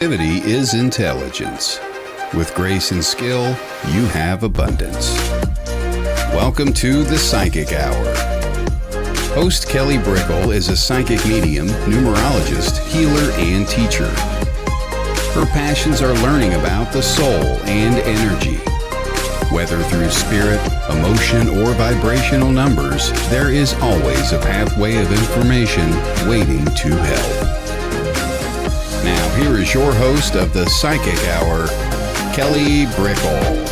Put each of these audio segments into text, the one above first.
Creativity is intelligence. With grace and skill, you have abundance. Welcome to the Psychic Hour. Host Kelly Brickle is a psychic medium, numerologist, healer, and teacher. Her passions are learning about the soul and energy. Whether through spirit, emotion, or vibrational numbers, there is always a pathway of information waiting to help. Now, here is your host of the Psychic Hour, Kelly Brickle.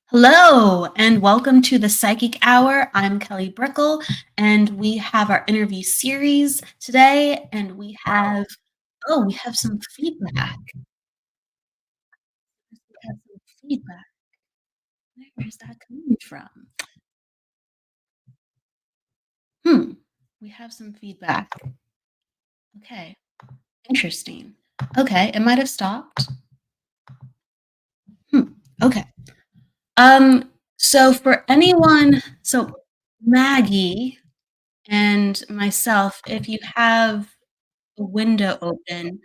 Hello, and welcome to the Psychic Hour. I'm Kelly Brickle, and we have our interview series today, and we have some feedback. We have some feedback. Where is that coming from? We have some feedback. Okay, interesting. Okay, it might have stopped. Okay. So for anyone, Maggie and myself, if you have a window open,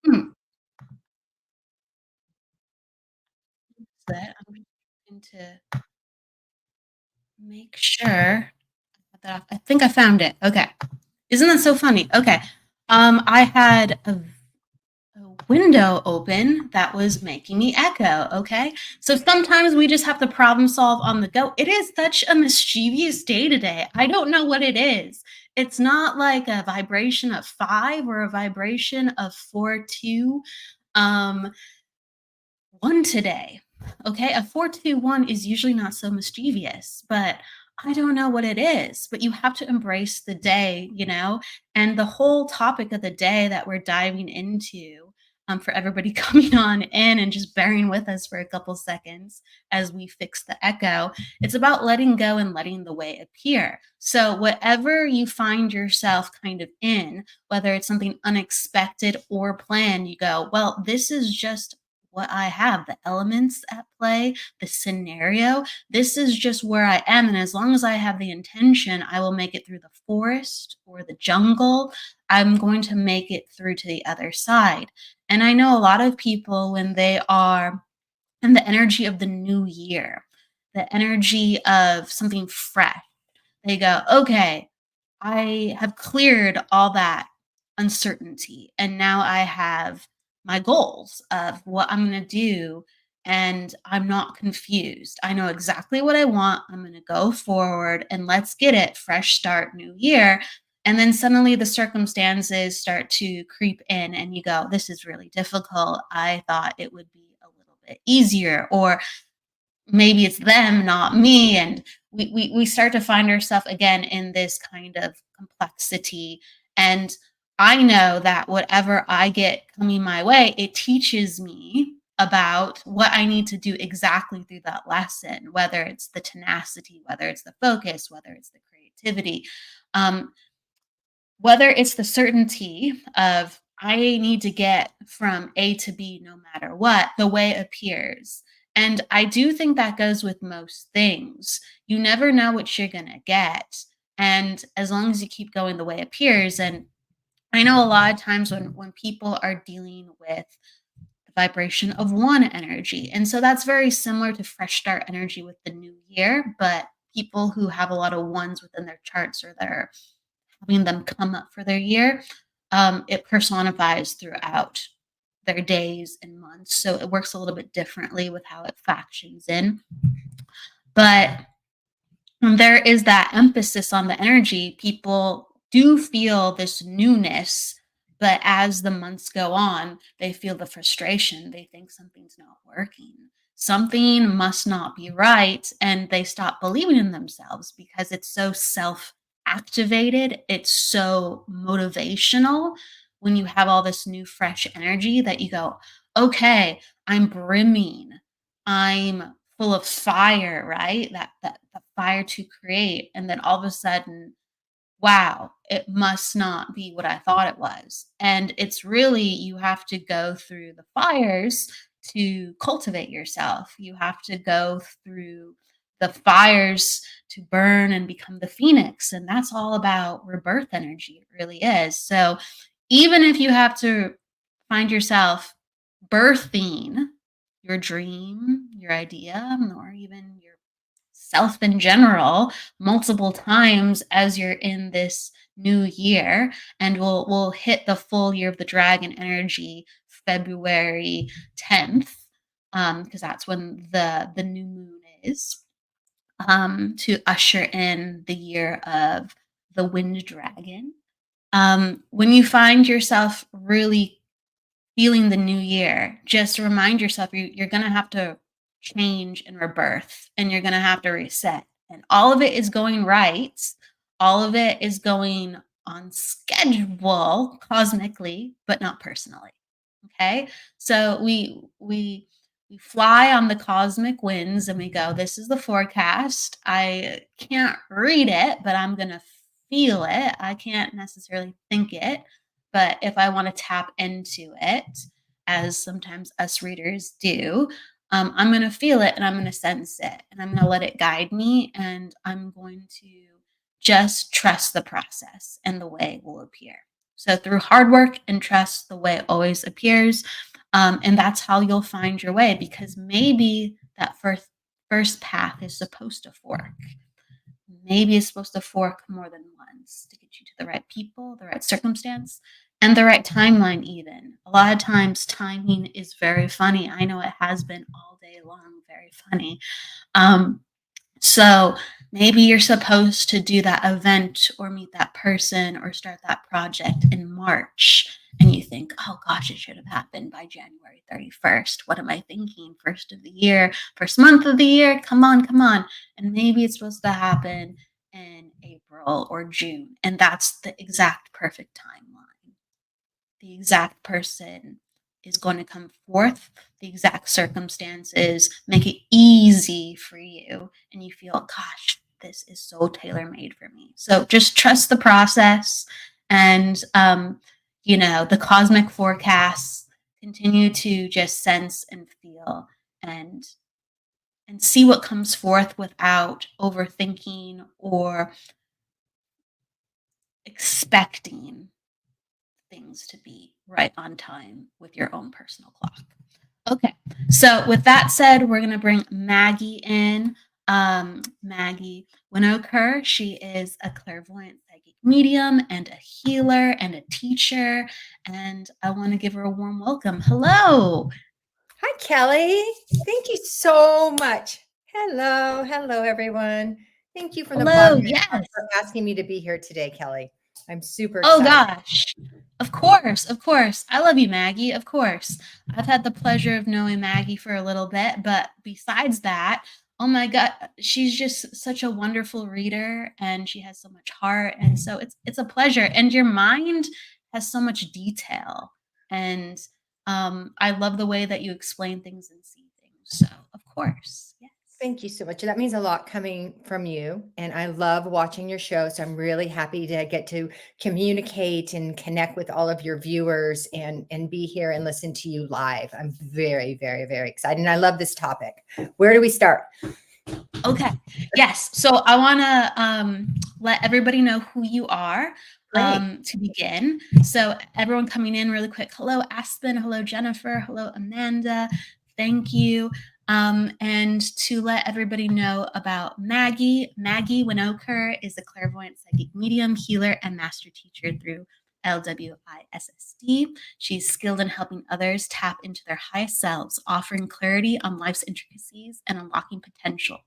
hmm, that I'm going to make sure that I think I found it. Okay. Isn't that so funny? Okay. I had a window open that was making me echo. Okay. So sometimes we just have to problem solve on the go. It is such a mischievous day today. I don't know what it is. It's not like a vibration of 5 or a vibration of 4-2. 1 today. Okay, a 4-2-1 is usually not so mischievous, but I don't know what it is. But you have to embrace the day, and the whole topic of the day that we're diving into, for everybody coming on in and just bearing with us for a couple seconds as we fix the echo. It's about letting go and letting the way appear. So, whatever you find yourself kind of in, whether it's something unexpected or planned, you go, well, this is just what I have, the elements at play, the scenario. This is just where I am. And as long as I have the intention, I will make it through the forest or the jungle. I'm going to make it through to the other side. And I know a lot of people, when they are in the energy of the new year, the energy of something fresh, they go, okay, I have cleared all that uncertainty. And now I have my goals of what I'm going to do. And I'm not confused. I know exactly what I want. I'm going to go forward and let's get it. Fresh start, new year. And then suddenly the circumstances start to creep in, and you go, this is really difficult. I thought it would be a little bit easier. Or maybe it's them, not me. And we start to find ourselves again in this kind of complexity. And I know that whatever I get coming my way, it teaches me about what I need to do exactly through that lesson, whether it's the tenacity, whether it's the focus, whether it's the creativity, um, whether it's the certainty of I need to get from A to B no matter what, the way appears. And I do think that goes with most things. You never know what you're going to get. And as long as you keep going the way it appears, and I know a lot of times when people are dealing with the vibration of one energy. And so that's very similar to fresh start energy with the new year, but people who have a lot of ones within their charts, or they're having them come up for their year, it personifies throughout their days and months. So it works a little bit differently with how it factions in. But when there is that emphasis on the energy, people do feel this newness. But as the months go on, they feel the frustration. They think something's not working. Something must not be right. And they stop believing in themselves because it's so self activated. It's so motivational when you have all this new, fresh energy that you go, okay, I'm brimming. I'm full of fire, right? That the fire to create. And then all of a sudden, wow, it must not be what I thought it was. And it's really, you have to go through the fires to cultivate yourself. You have to go through the fires to burn and become the phoenix. And that's all about rebirth energy. It really is. So even if you have to find yourself birthing your dream, your idea, or even your self in general multiple times as you're in this new year, and we'll hit the full year of the dragon energy February 10th, because that's when the new moon is, to usher in the year of the wind dragon. When you find yourself really feeling the new year, just remind yourself you're going to have to change and rebirth, and you're going to have to reset. And all of it is going right. All of it is going on schedule cosmically, but not personally. Okay? So we fly on the cosmic winds and we go, this is the forecast. I can't read it, but I'm going to feel it. I can't necessarily think it. But if I want to tap into it, as sometimes us readers do, I'm going to feel it and I'm going to sense it and I'm going to let it guide me. And I'm going to just trust the process and the way it will appear. So through hard work and trust, the way it always appears. And that's how you'll find your way, because maybe that first path is supposed to fork. Maybe it's supposed to fork more than once to get you to the right people, the right circumstance, and the right timeline even. A lot of times timing is very funny. I know it has been all day long, very funny. So maybe you're supposed to do that event or meet that person or start that project in March. And you think, oh gosh, it should have happened by January 31st. What am I thinking? First of the year, first month of the year. Come on, come on. And maybe it's supposed to happen in April or June. And that's the exact perfect timeline. The exact person is going to come forth, the exact circumstances make it easy for you, and you feel, gosh, this is so tailor-made for me. So just trust the process, and the cosmic forecasts, continue to just sense and feel and see what comes forth without overthinking or expecting things to be right on time with your own personal clock. Okay, so with that said, we're going to bring Maggie in. Maggie Winokur, she is a clairvoyant psychic medium and a healer and a teacher, and I want to give her a warm welcome. Hello. Hi, Kelly. Thank you so much. Hello, everyone. Thank you from the bottom of my heart for asking me to be here today, Kelly. I'm super excited. Oh gosh. Of course. I love you, Maggie. Of course. I've had the pleasure of knowing Maggie for a little bit, but besides that, oh my God, she's just such a wonderful reader and she has so much heart. And so it's a pleasure. And your mind has so much detail. And I love the way that you explain things and see things. So of course. Yes. Thank you so much. That means a lot coming from you. And I love watching your show. So I'm really happy to get to communicate and connect with all of your viewers and be here and listen to you live. I'm very, very, very excited. And I love this topic. Where do we start? Okay. Yes. So I want to let everybody know who you are to begin. So everyone coming in really quick. Hello, Aspen. Hello, Jennifer. Hello, Amanda. Thank you. And to let everybody know about Maggie Winokur is a clairvoyant psychic medium, healer, and master teacher through LWISSD. She's skilled in helping others tap into their highest selves, offering clarity on life's intricacies and unlocking potential.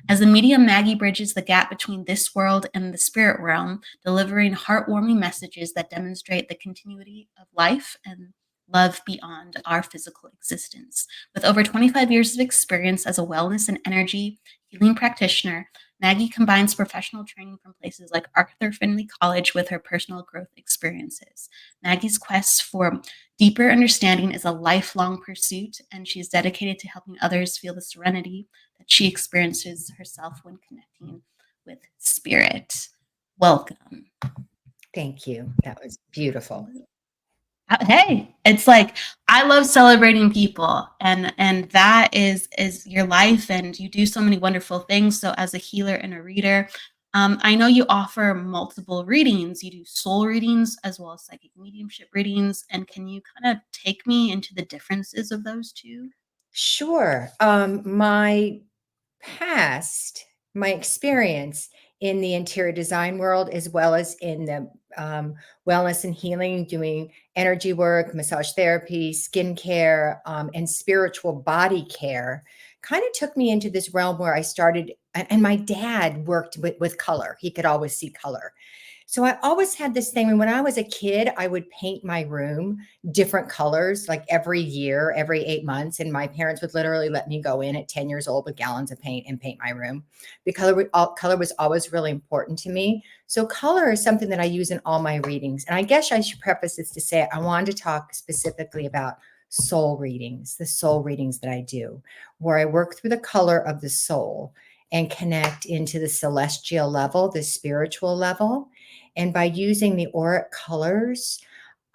As a medium, Maggie bridges the gap between this world and the spirit realm, delivering heartwarming messages that demonstrate the continuity of life and love beyond our physical existence. With over 25 years of experience as a wellness and energy healing practitioner, Maggie combines professional training from places like Arthur Findlay College with her personal growth experiences. Maggie's quest for deeper understanding is a lifelong pursuit, and she is dedicated to helping others feel the serenity that she experiences herself when connecting with spirit. welcome. Thank you. That was beautiful. Hey, it's like I love celebrating people, and that is your life, and you do so many wonderful things. So as a healer and a reader, I know you offer multiple readings. You do soul readings as well as psychic mediumship readings. And can you kind of take me into the differences of those two? Sure. My past, my experience in the interior design world, as well as in the wellness and healing, doing energy work, massage therapy, skincare, and spiritual body care, kind of took me into this realm where I started. And my dad worked with color. He could always see color. So I always had this thing. When I was a kid, I would paint my room different colors, like every year, every 8 months. And my parents would literally let me go in at 10 years old with gallons of paint and paint my room. Because color was always really important to me. So color is something that I use in all my readings. And I guess I should preface this to say I wanted to talk specifically about soul readings, the soul readings that I do, where I work through the color of the soul and connect into the celestial level, the spiritual level. And by using the auric colors,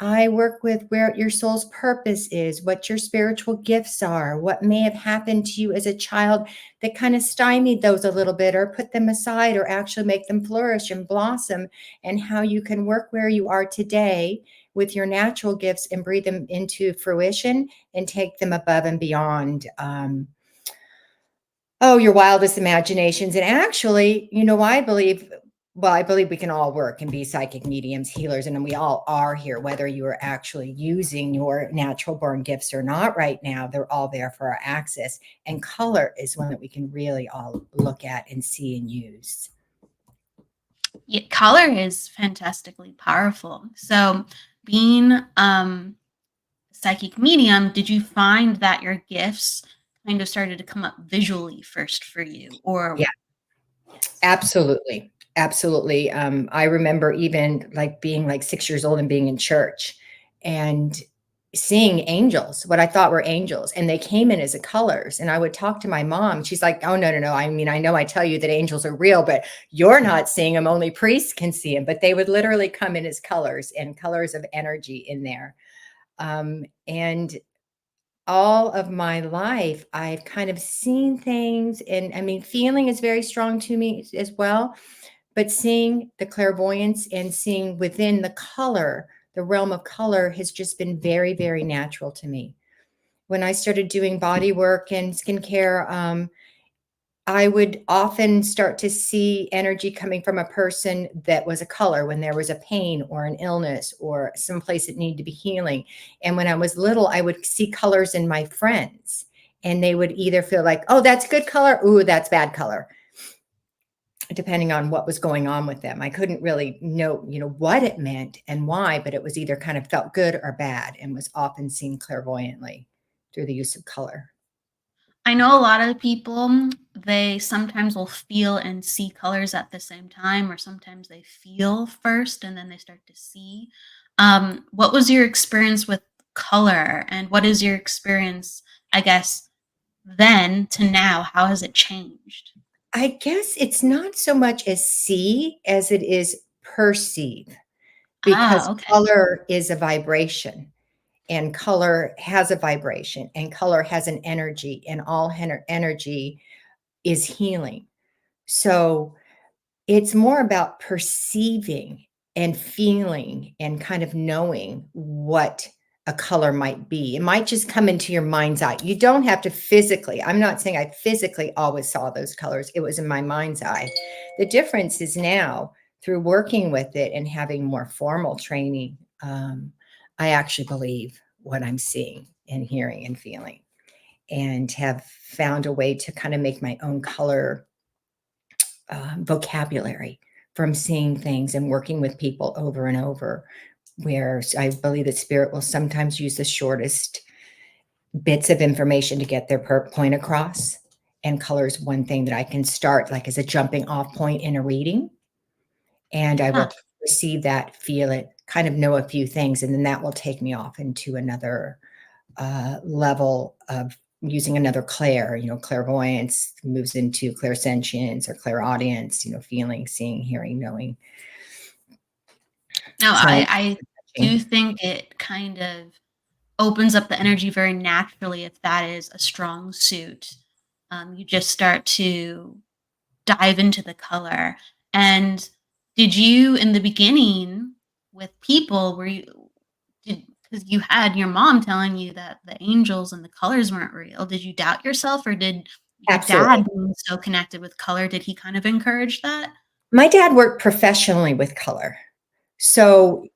I work with where your soul's purpose is, what your spiritual gifts are, what may have happened to you as a child that kind of stymied those a little bit or put them aside or actually make them flourish and blossom, and how you can work where you are today with your natural gifts and breathe them into fruition and take them above and beyond. Your wildest imaginations. And actually, I believe we can all work and be psychic mediums, healers, and we all are here, whether you are actually using your natural born gifts or not right now. They're all there for our access. And color is one that we can really all look at and see and use. Yeah, color is fantastically powerful. So being psychic medium, did you find that your gifts kind of started to come up visually first for you? Or Yeah, absolutely. Absolutely. I remember even like being like 6 years old and being in church and seeing angels, what I thought were angels, and they came in as a colors. And I would talk to my mom. She's like, "Oh, no, no, no. I mean, I know I tell you that angels are real, but you're not seeing them. Only priests can see them." But they would literally come in as colors and colors of energy in there. And all of my life, I've kind of seen things. And I mean, feeling is very strong to me as well. But seeing the clairvoyance and seeing within the color, the realm of color has just been very, very natural to me. When I started doing body work and skincare, I would often start to see energy coming from a person that was a color when there was a pain or an illness or someplace that needed to be healing. And when I was little, I would see colors in my friends, and they would either feel like, "Oh, that's good color. Ooh, that's bad color," depending on what was going on with them. I couldn't really know, what it meant and why, but it was either kind of felt good or bad and was often seen clairvoyantly through the use of color. I know a lot of people, they sometimes will feel and see colors at the same time, or sometimes they feel first and then they start to see. What was your experience with color, and what is your experience, I guess, then to now? How has it changed? I guess it's not so much as see as it is perceive, because Ah, okay. color is a vibration, and color has a vibration, and color has an energy, and all energy is healing. So it's more about perceiving and feeling and kind of knowing what a color might be. It might just come into your mind's eye. You don't have to physically. I'm not saying I physically always saw those colors. It was in my mind's eye. The difference is now through working with it and having more formal training, I actually believe what I'm seeing and hearing and feeling, and have found a way to kind of make my own color vocabulary from seeing things and working with people over and over, where I believe that spirit will sometimes use the shortest bits of information to get their point across. And color is one thing that I can start like as a jumping off point in a reading. And I Huh. will receive that, feel it, kind of know a few things. And then that will take me off into another level of using another clair, clairvoyance moves into clairsentience or clairaudience, feeling, seeing, hearing, knowing. No, Sound. I do think it kind of opens up the energy very naturally if that is a strong suit. You just start to dive into the color. And did you, in the beginning, with people, were you did because you had your mom telling you that the angels and the colors weren't real? Did you doubt yourself, or did your Absolutely. dad, being so connected with color, did he kind of encourage that? My dad worked professionally with color. So,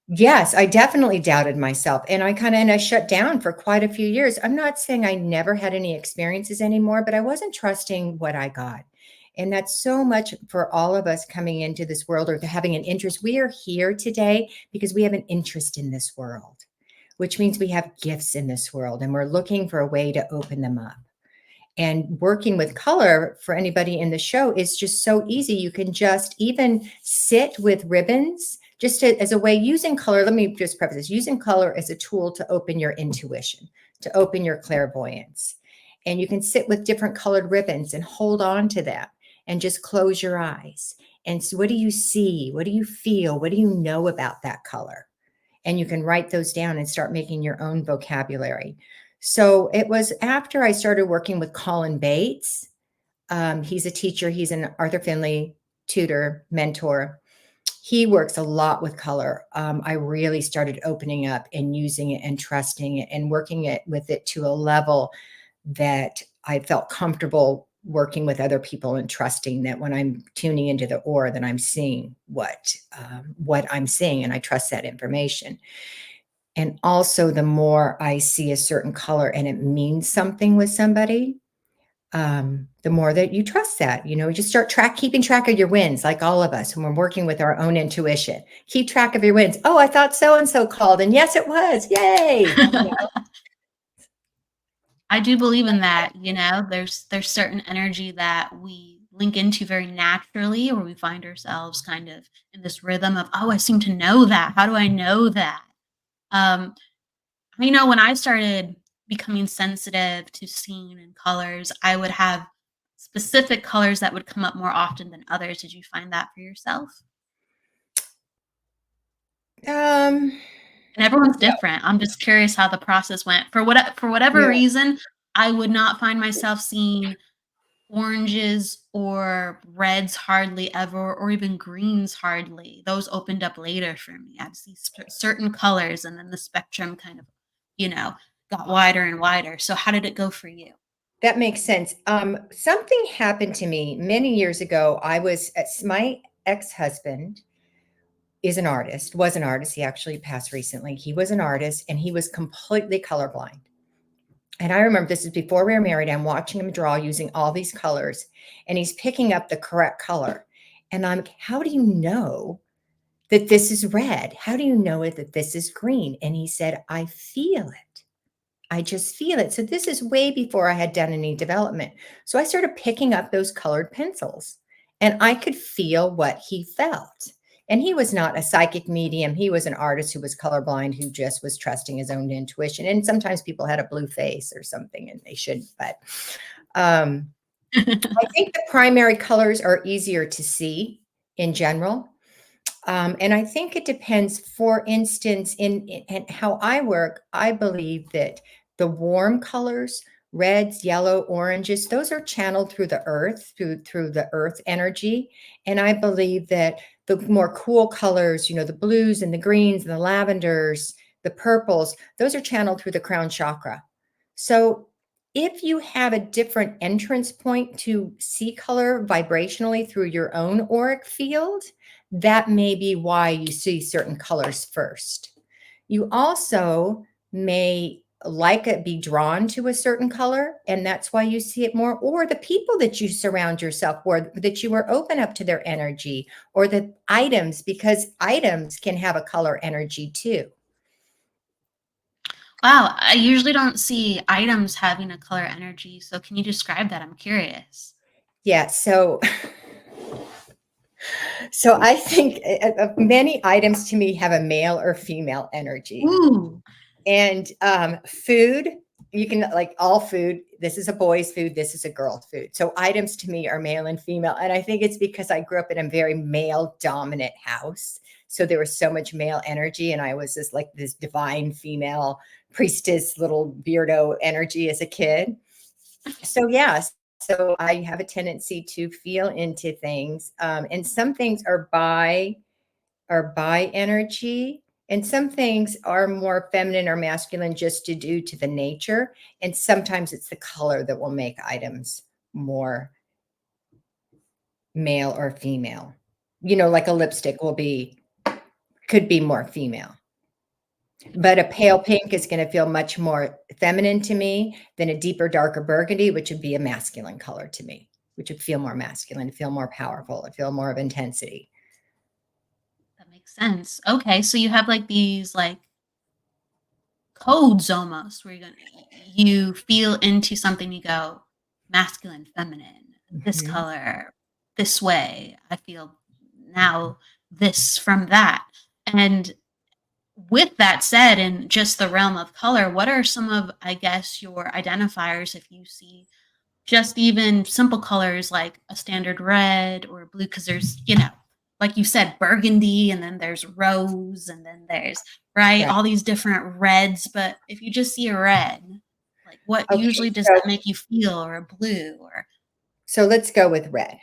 yes, I definitely doubted myself, and I shut down for quite a few years. I'm not saying I never had any experiences anymore, but I wasn't trusting what I got. And that's so much for all of us coming into this world or having an interest. We are here today because we have an interest in this world, which means we have gifts in this world, and we're looking for a way to open them up. And working with color for anybody in the show is just so easy. You can just even sit with ribbons just as a way, using color. Let me just preface this: using color as a tool to open your intuition, to open your clairvoyance. And you can sit with different colored ribbons and hold on to them and just close your eyes. And so, what do you see? What do you feel? What do you know about that color? And you can write those down and start making your own vocabulary. So it was after I started working with Colin Bates. He's a teacher. He's an Arthur Findlay tutor, mentor. He works a lot with color. I really started opening up and using it and trusting it and working it with it to a level that I felt comfortable working with other people and trusting that when I'm tuning into the aura, that I'm seeing what I'm seeing, and I trust that information. And also, the more I see a certain color and it means something with somebody, the more that you trust that. You just start keeping track of your wins, like all of us when we're working with our own intuition. Keep track of your wins. Oh, I thought so and so called, and yes, it was. Yay! I do believe in that, there's certain energy that we link into very naturally, where we find ourselves kind of in this rhythm of, oh, I seem to know that. How do I know that? Um, when I started becoming sensitive to seeing and colors, I would have specific colors that would come up more often than others. Did you find that for yourself? Um, And everyone's different. I'm just curious how the process went. For whatever yeah. reason, I would not find myself seeing oranges or reds hardly ever, or even greens hardly. Those opened up later for me. I'd see certain colors, and then the spectrum kind of, got wider and wider. So how did it go for you? That makes sense. Something happened to me many years ago. My ex-husband was an artist. He actually passed recently. He was an artist, and he was completely colorblind. And I remember, this is before we were married. I'm watching him draw using all these colors, and he's picking up the correct color. And I'm like, how do you know that this is red? How do you know that this is green? And he said, I feel it. I just feel it. So this is way before I had done any development. So I started picking up those colored pencils, and I could feel what he felt. And he was not a psychic medium. He was an artist who was colorblind, who just was trusting his own intuition. And sometimes people had a blue face or something, and they shouldn't. But I think the primary colors are easier to see in general. And I think it depends. For instance, in how I work, I believe that the warm colors, reds, yellow, oranges, those are channeled through the earth, through the earth energy. And I believe that the more cool colors, the blues and the greens and the lavenders, the purples, those are channeled through the crown chakra. So if you have a different entrance point to see color vibrationally through your own auric field, that may be why you see certain colors first. You also may be drawn to a certain color, and that's why you see it more, or the people that you surround yourself with, that you are open up to their energy, or the items, because items can have a color energy too. Wow, I usually don't see items having a color energy. So can you describe that? I'm curious. Yeah, so I think many items to me have a male or female energy. Ooh. And food you can like all food. This is a boy's food. This is a girl's food. So items to me are male and female. And I think it's because I grew up in a very male dominant house. So there was so much male energy. And I was this divine female priestess, little beardo energy as a kid. So yes. So I have a tendency to feel into things. And some things are by energy. And some things are more feminine or masculine just to do to the nature. And sometimes it's the color that will make items more male or female. Like a lipstick could be more female. But a pale pink is going to feel much more feminine to me than a deeper, darker burgundy, which would be a masculine color to me, which would feel more masculine, feel more powerful, feel more of intensity. That makes sense. Okay, so you have like these like codes almost where you feel into something, you go masculine, feminine, this color, this way. I feel now this from that. And with that said, in just the realm of color, what are some of, I guess, your identifiers if you see just even simple colors like a standard red or blue? Because there's, like you said, burgundy, and then there's rose, and then there's right all these different reds. But if you just see a red, like what usually does that make you feel, or a blue? Or so let's go with red.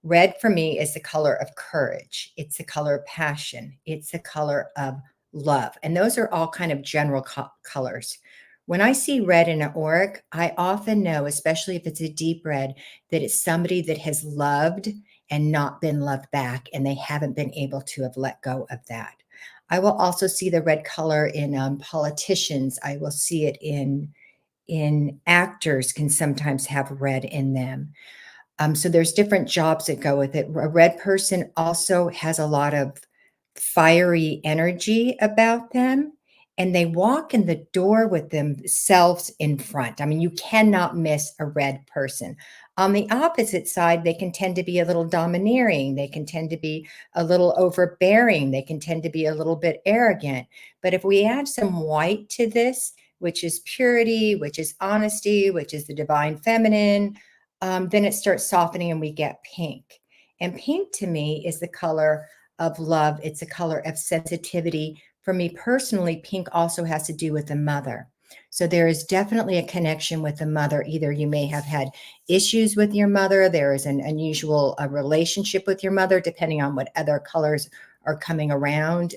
Red for me is the color of courage. It's the color of passion. It's the color of love. And those are all kind of general colors. When I see red in an auric, I often know, especially if it's a deep red, that it's somebody that has loved and not been loved back, and they haven't been able to have let go of that. I will also see the red color in politicians. I will see it in actors, can sometimes have red in them. So there's different jobs that go with it. A red person also has a lot of fiery energy about them, and they walk in the door with themselves in front. I mean, you cannot miss a red person. On the opposite side, they can tend to be a little domineering. They can tend to be a little overbearing. They can tend to be a little bit arrogant. But if we add some white to this, which is purity, which is honesty, which is the divine feminine, then it starts softening and we get pink. And pink to me is the color of love. It's a color of sensitivity. For me personally, pink also has to do with the mother. So there is definitely a connection with the mother. Either you may have had issues with your mother. There is an unusual relationship with your mother, depending on what other colors are coming around.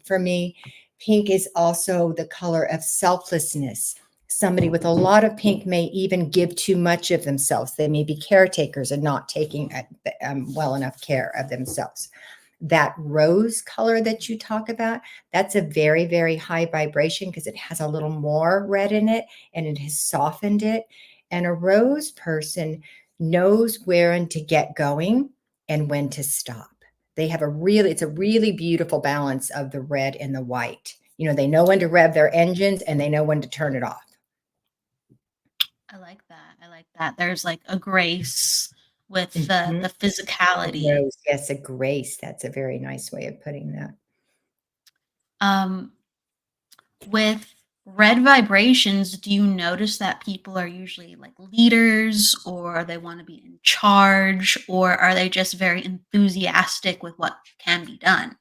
For me, pink is also the color of selflessness. Somebody with a lot of pink may even give too much of themselves. They may be caretakers and not taking well enough care of themselves. That rose color that you talk about, that's a very, very high vibration because it has a little more red in it and it has softened it. And a rose person knows when to get going and when to stop. They have it's a really beautiful balance of the red and the white. They know when to rev their engines and they know when to turn it off. I like that. I like that. There's like a grace with the physicality. Rose, yes, a grace. That's a very nice way of putting that. With red vibrations, do you notice that people are usually like leaders, or they want to be in charge, or are they just very enthusiastic with what can be done?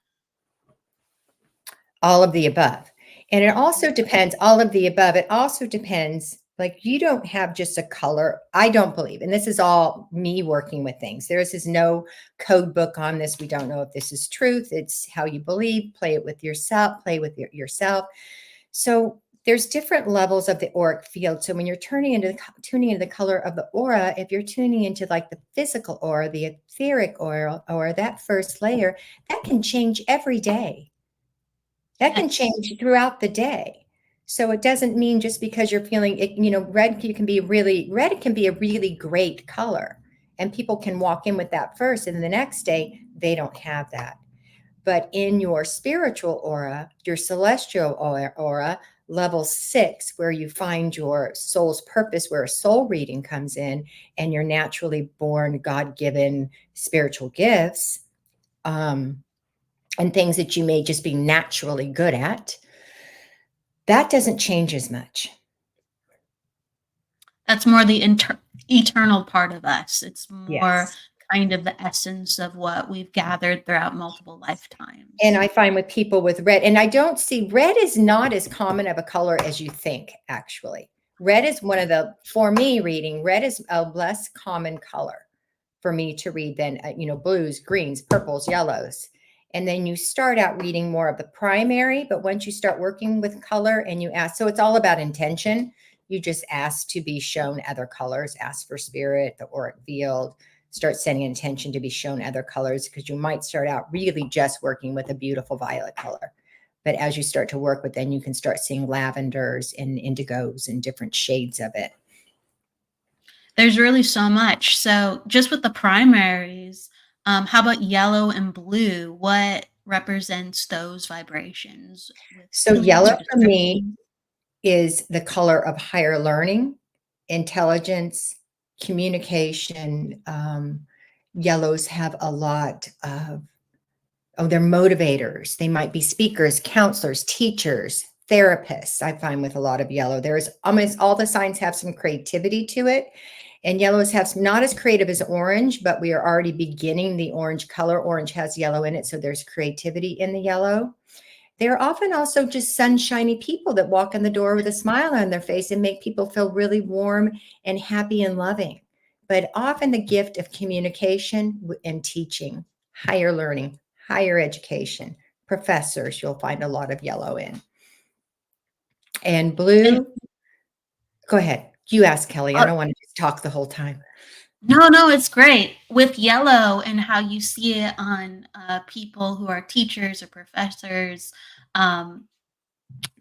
All of the above. And it also depends, all of the above. It also depends, like you don't have just a color. I don't believe, and this is all me working with things. There is no code book on this. We don't know if this is truth. It's how you believe. Play it with yourself. Play with yourself. So there's different levels of the auric field. So when you're tuning into the color of the aura, if you're tuning into like the physical aura, the etheric aura, or that first layer, that can change every day. That can change throughout the day. So it doesn't mean just because you're feeling it, red can be a really great color. And people can walk in with that first, and the next day they don't have that. But in your spiritual aura, your celestial aura, level 6, where you find your soul's purpose, where a soul reading comes in, and your naturally born, God-given spiritual gifts, and things that you may just be naturally good at, that doesn't change as much. That's more the eternal part of us. It's more Yes. kind of the essence of what we've gathered throughout multiple lifetimes. And I find with people with red, and I don't see red is not as common of a color as you think, actually. Red is one of the, for me reading, red is a less common color for me to read than, blues, greens, purples, yellows. And then you start out reading more of the primary, but once you start working with color and you ask, so it's all about intention. You just ask to be shown other colors, ask for spirit, the auric field, start setting intention to be shown other colors, because you might start out really just working with a beautiful violet color. But as you start to work with, then you can start seeing lavenders and indigos and different shades of it. There's really so much. So just with the primaries, how about yellow and blue? What represents those vibrations? So Can you yellow describe for me is the color of higher learning, intelligence, communication. Yellows have a lot of, they're motivators. They might be speakers, counselors, teachers, therapists. I find with a lot of yellow, there's almost all the signs have some creativity to it. And yellows have some, not as creative as orange, but we are already beginning the orange color. Orange has yellow in it, so there's creativity in the yellow. They're often also just sunshiny people that walk in the door with a smile on their face and make people feel really warm and happy and loving. But often the gift of communication and teaching, higher learning, higher education, professors, you'll find a lot of yellow in. And blue, go ahead. You ask, Kelly. I don't want to just talk the whole time. No, it's great. With yellow and how you see it on people who are teachers or professors,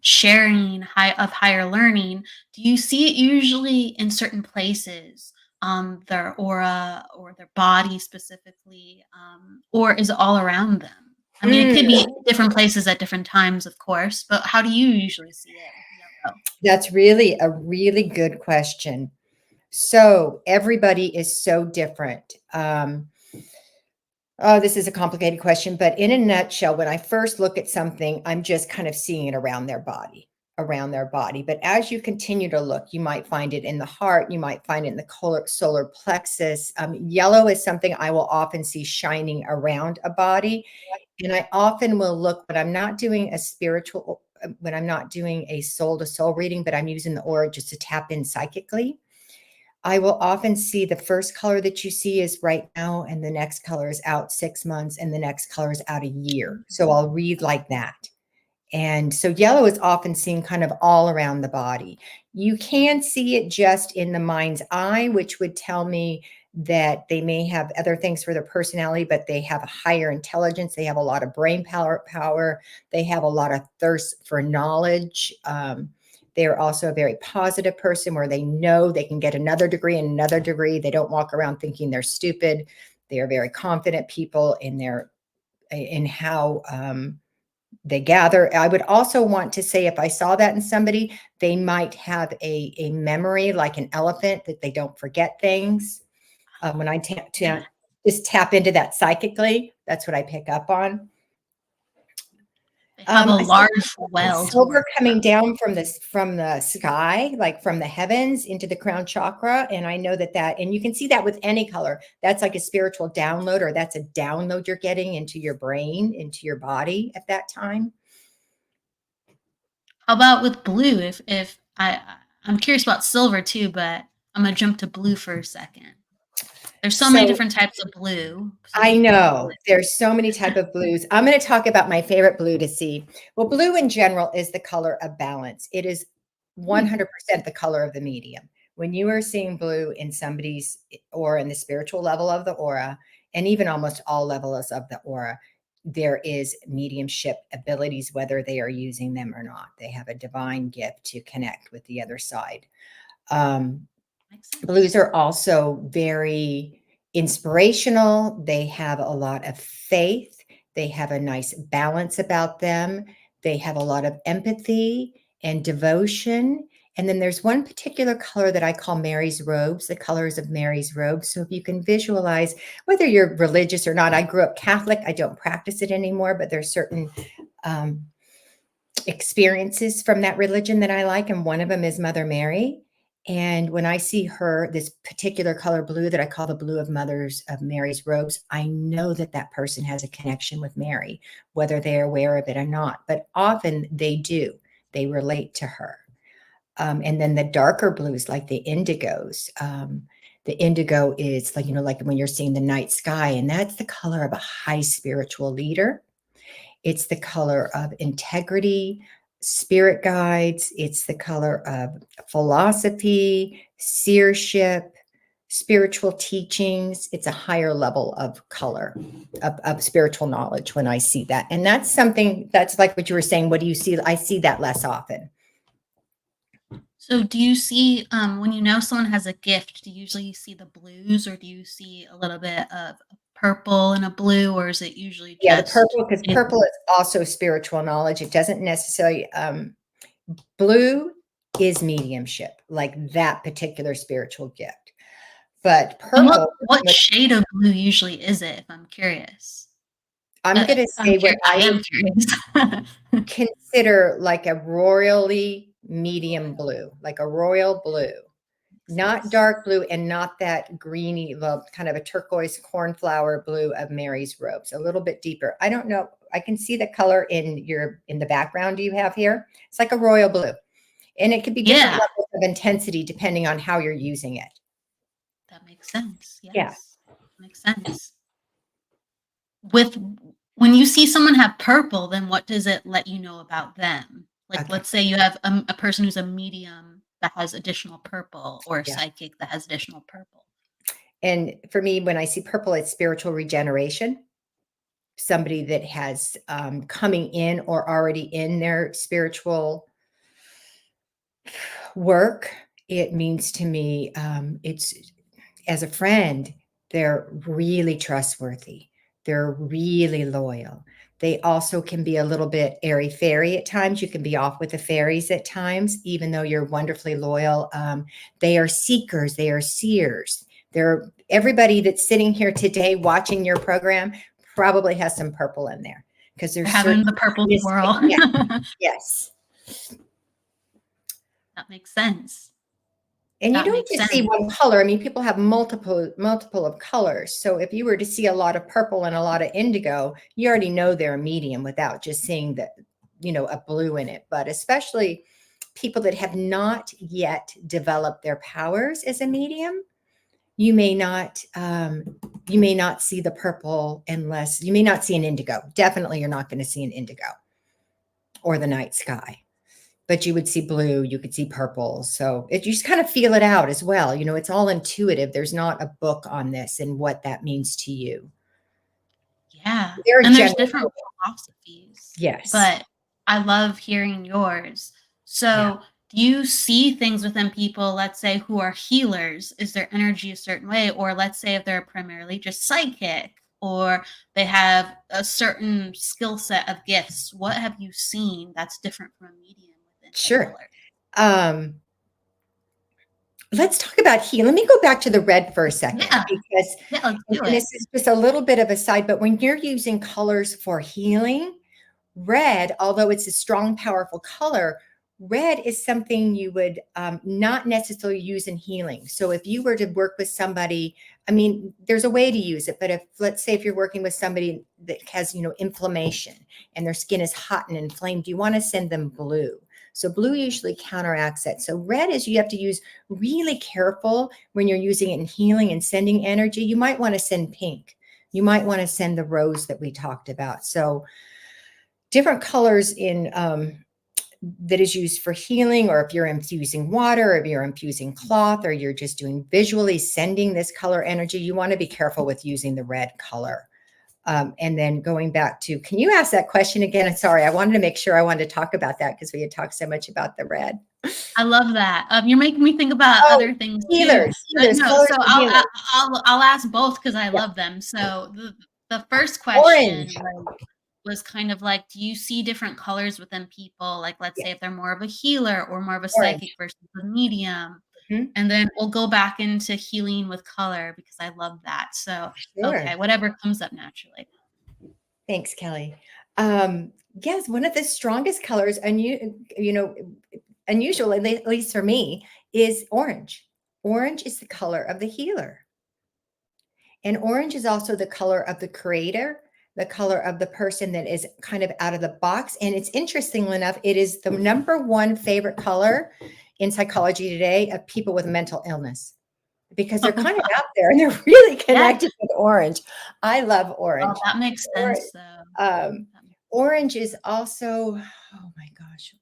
sharing higher learning, do you see it usually in certain places, their aura or their body specifically, or is it all around them? I mean, it could be different places at different times, of course, but how do you usually see it with yellow? That's really a really good question. So everybody is so different. This is a complicated question, but in a nutshell, when I first look at something, I'm just kind of seeing it around their body. But as you continue to look, you might find it in the heart. You might find it in the solar plexus. Yellow is something I will often see shining around a body. And I often will look, but I'm not doing a spiritual, when I'm not doing a soul to soul reading, but I'm using the aura just to tap in psychically. I will often see the first color that you see is right now, and the next color is out 6 months, and the next color is out a year. So I'll read like that. And so yellow is often seen kind of all around the body. You can see it just in the mind's eye, which would tell me that they may have other things for their personality, but they have a higher intelligence. They have a lot of brain power. They have a lot of thirst for knowledge. They're also a very positive person where they know they can get another degree and another degree. They don't walk around thinking they're stupid. They are very confident people in how they gather. I would also want to say, if I saw that in somebody, they might have a memory like an elephant, that they don't forget things. When I just tap into that psychically, that's what I pick up on. They have a large well. Silver coming down from the sky, like from the heavens into the crown chakra. And I know and you can see that with any color. That's like a spiritual download, or that's a download you're getting into your brain, into your body at that time. How about with blue? If I'm curious about silver too, but I'm gonna jump to blue for a second. There's so many different types of blue. I know there's so many types of blues. I'm going to talk about my favorite blue to see. Well, blue in general is the color of balance. It is 100% the color of the medium. When you are seeing blue in somebody's aura, in the spiritual level of the aura, and even almost all levels of the aura, there is mediumship abilities, whether they are using them or not. They have a divine gift to connect with the other side. Blues are also very inspirational. They have a lot of faith. They have a nice balance about them. They have a lot of empathy and devotion. And then there's one particular color that I call Mary's robes, the colors of Mary's robes. So if you can visualize, whether you're religious or not, I grew up Catholic. I don't practice it anymore, but there's certain experiences from that religion that I like. And one of them is Mother Mary. And when I see her, this particular color blue that I call the blue of Mary's robes, I know that that person has a connection with Mary, whether they're aware of it or not. But often they do. They relate to her. And then the darker blues, like the indigos. The indigo is like, like when you're seeing the night sky, and that's the color of a high spiritual leader. It's the color of integrity, spirit guides. It's the color of philosophy, seership, spiritual teachings. It's a higher level of color, of spiritual knowledge when I see that. And that's something that's like what you were saying. What do you see? I see that less often. So do you see, when you know someone has a gift, do you usually see the blues, or do you see a little bit of purple and a blue, or is it usually Yeah, the just purple, because purple is also spiritual knowledge. It doesn't necessarily, blue is mediumship, like that particular spiritual gift. But And purple, what shade of blue usually is it, if I'm curious? I'm going to say what I I am would curious. consider like a royally medium blue, like a royal blue, not dark blue and not that greeny, kind of a turquoise cornflower blue of Mary's robes, a little bit deeper. I don't know. I can see the color in the background you have here. It's like a royal blue, and it could be different Yeah, levels of intensity depending on how you're using it. that makes sense. Yeah. Yes, makes sense. When you see someone have purple, then what does it let you know about them? Like, Okay. let's say you have a person who's a medium that has additional purple, or a Yeah. psychic that has additional purple. And for me, when I see purple, it's spiritual regeneration. Somebody that has coming in or already in their spiritual work. It means to me, it's as a friend, they're really trustworthy. They're really loyal. They also can be a little bit airy fairy at times. You can be off with the fairies at times, even though you're wonderfully loyal. They are seekers. They are seers. They're everybody that's sitting here today watching your program probably has some purple in there because they're Having the purple swirl. Yeah, yes. That makes sense. And you That don't makes just see sense. one color. I mean, people have multiple of colors. So if you were to see a lot of purple and a lot of indigo, you already know they're a medium without just seeing the, a blue in it. But especially people that have not yet developed their powers as a medium, you may not see the purple unless you may not see an indigo. Definitely, you're not going to see an indigo or the night sky. But you would see blue, you could see purple. So you just kind of feel it out as well. It's all intuitive. There's not a book on this and what that means to you. Yeah. They're And there's general. different philosophies. Yes. But I love hearing yours. So do you see things within people, let's say, who are healers? Is their energy a certain way? Or let's say if they're primarily just psychic, or they have a certain skill set of gifts, what have you seen that's different from a medium within Sure. color? Let's talk about healing. Let me go back to the red for a second, because let's do and it. this is just a little bit of a side, but when you're using colors for healing, red, although it's a strong, powerful color, red is something you would not necessarily use in healing. So if you were to work with somebody, I mean, there's a way to use it, but let's say if you're working with somebody that has, inflammation and their skin is hot and inflamed, you want to send them blue. So blue usually counteracts that. So red is you have to use really careful when you're using it in healing and sending energy. You might want to send pink. You might want to send the rose that we talked about. So different colors in that is used for healing, or if you're infusing water, or if you're infusing cloth, or you're just doing visually sending this color energy, you want to be careful with using the red color. And then going back to, can you ask that question again? I'm sorry, I wanted to make sure I wanted to talk about that because we had talked so much about the red. I love that. You're making me think about other things healers, too. healers, No, so healers. I'll ask both because I Yeah. love them. So the first question Orange. was kind of like, do you see different colors within people? Like, let's Yeah. say if they're more of a healer or more of a Orange. psychic versus a medium. Mhm. And then we'll go back into healing with color because I love that. So, Sure. okay, whatever comes up naturally. Thanks, Kelly. Yes, one of the strongest colors, unusual, at least for me, is orange. Orange is the color of the healer. And orange is also the color of the creator, the color of the person that is kind of out of the box. And it's interestingly enough, it is the number one favorite color in psychology today of people with mental illness, because they're kind of out there and they're really connected with orange. I love orange. Oh, that makes sense, though. Orange is also, oh my gosh,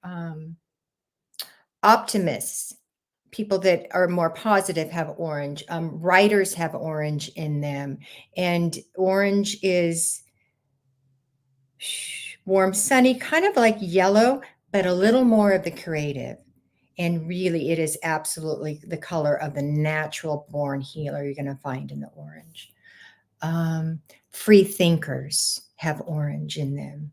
optimists. People that are more positive have orange. Writers have orange in them. And orange is warm, sunny, kind of like yellow, but a little more of the creative. And really, it is absolutely the color of the natural born healer you're going to find in the orange. Free thinkers have orange in them.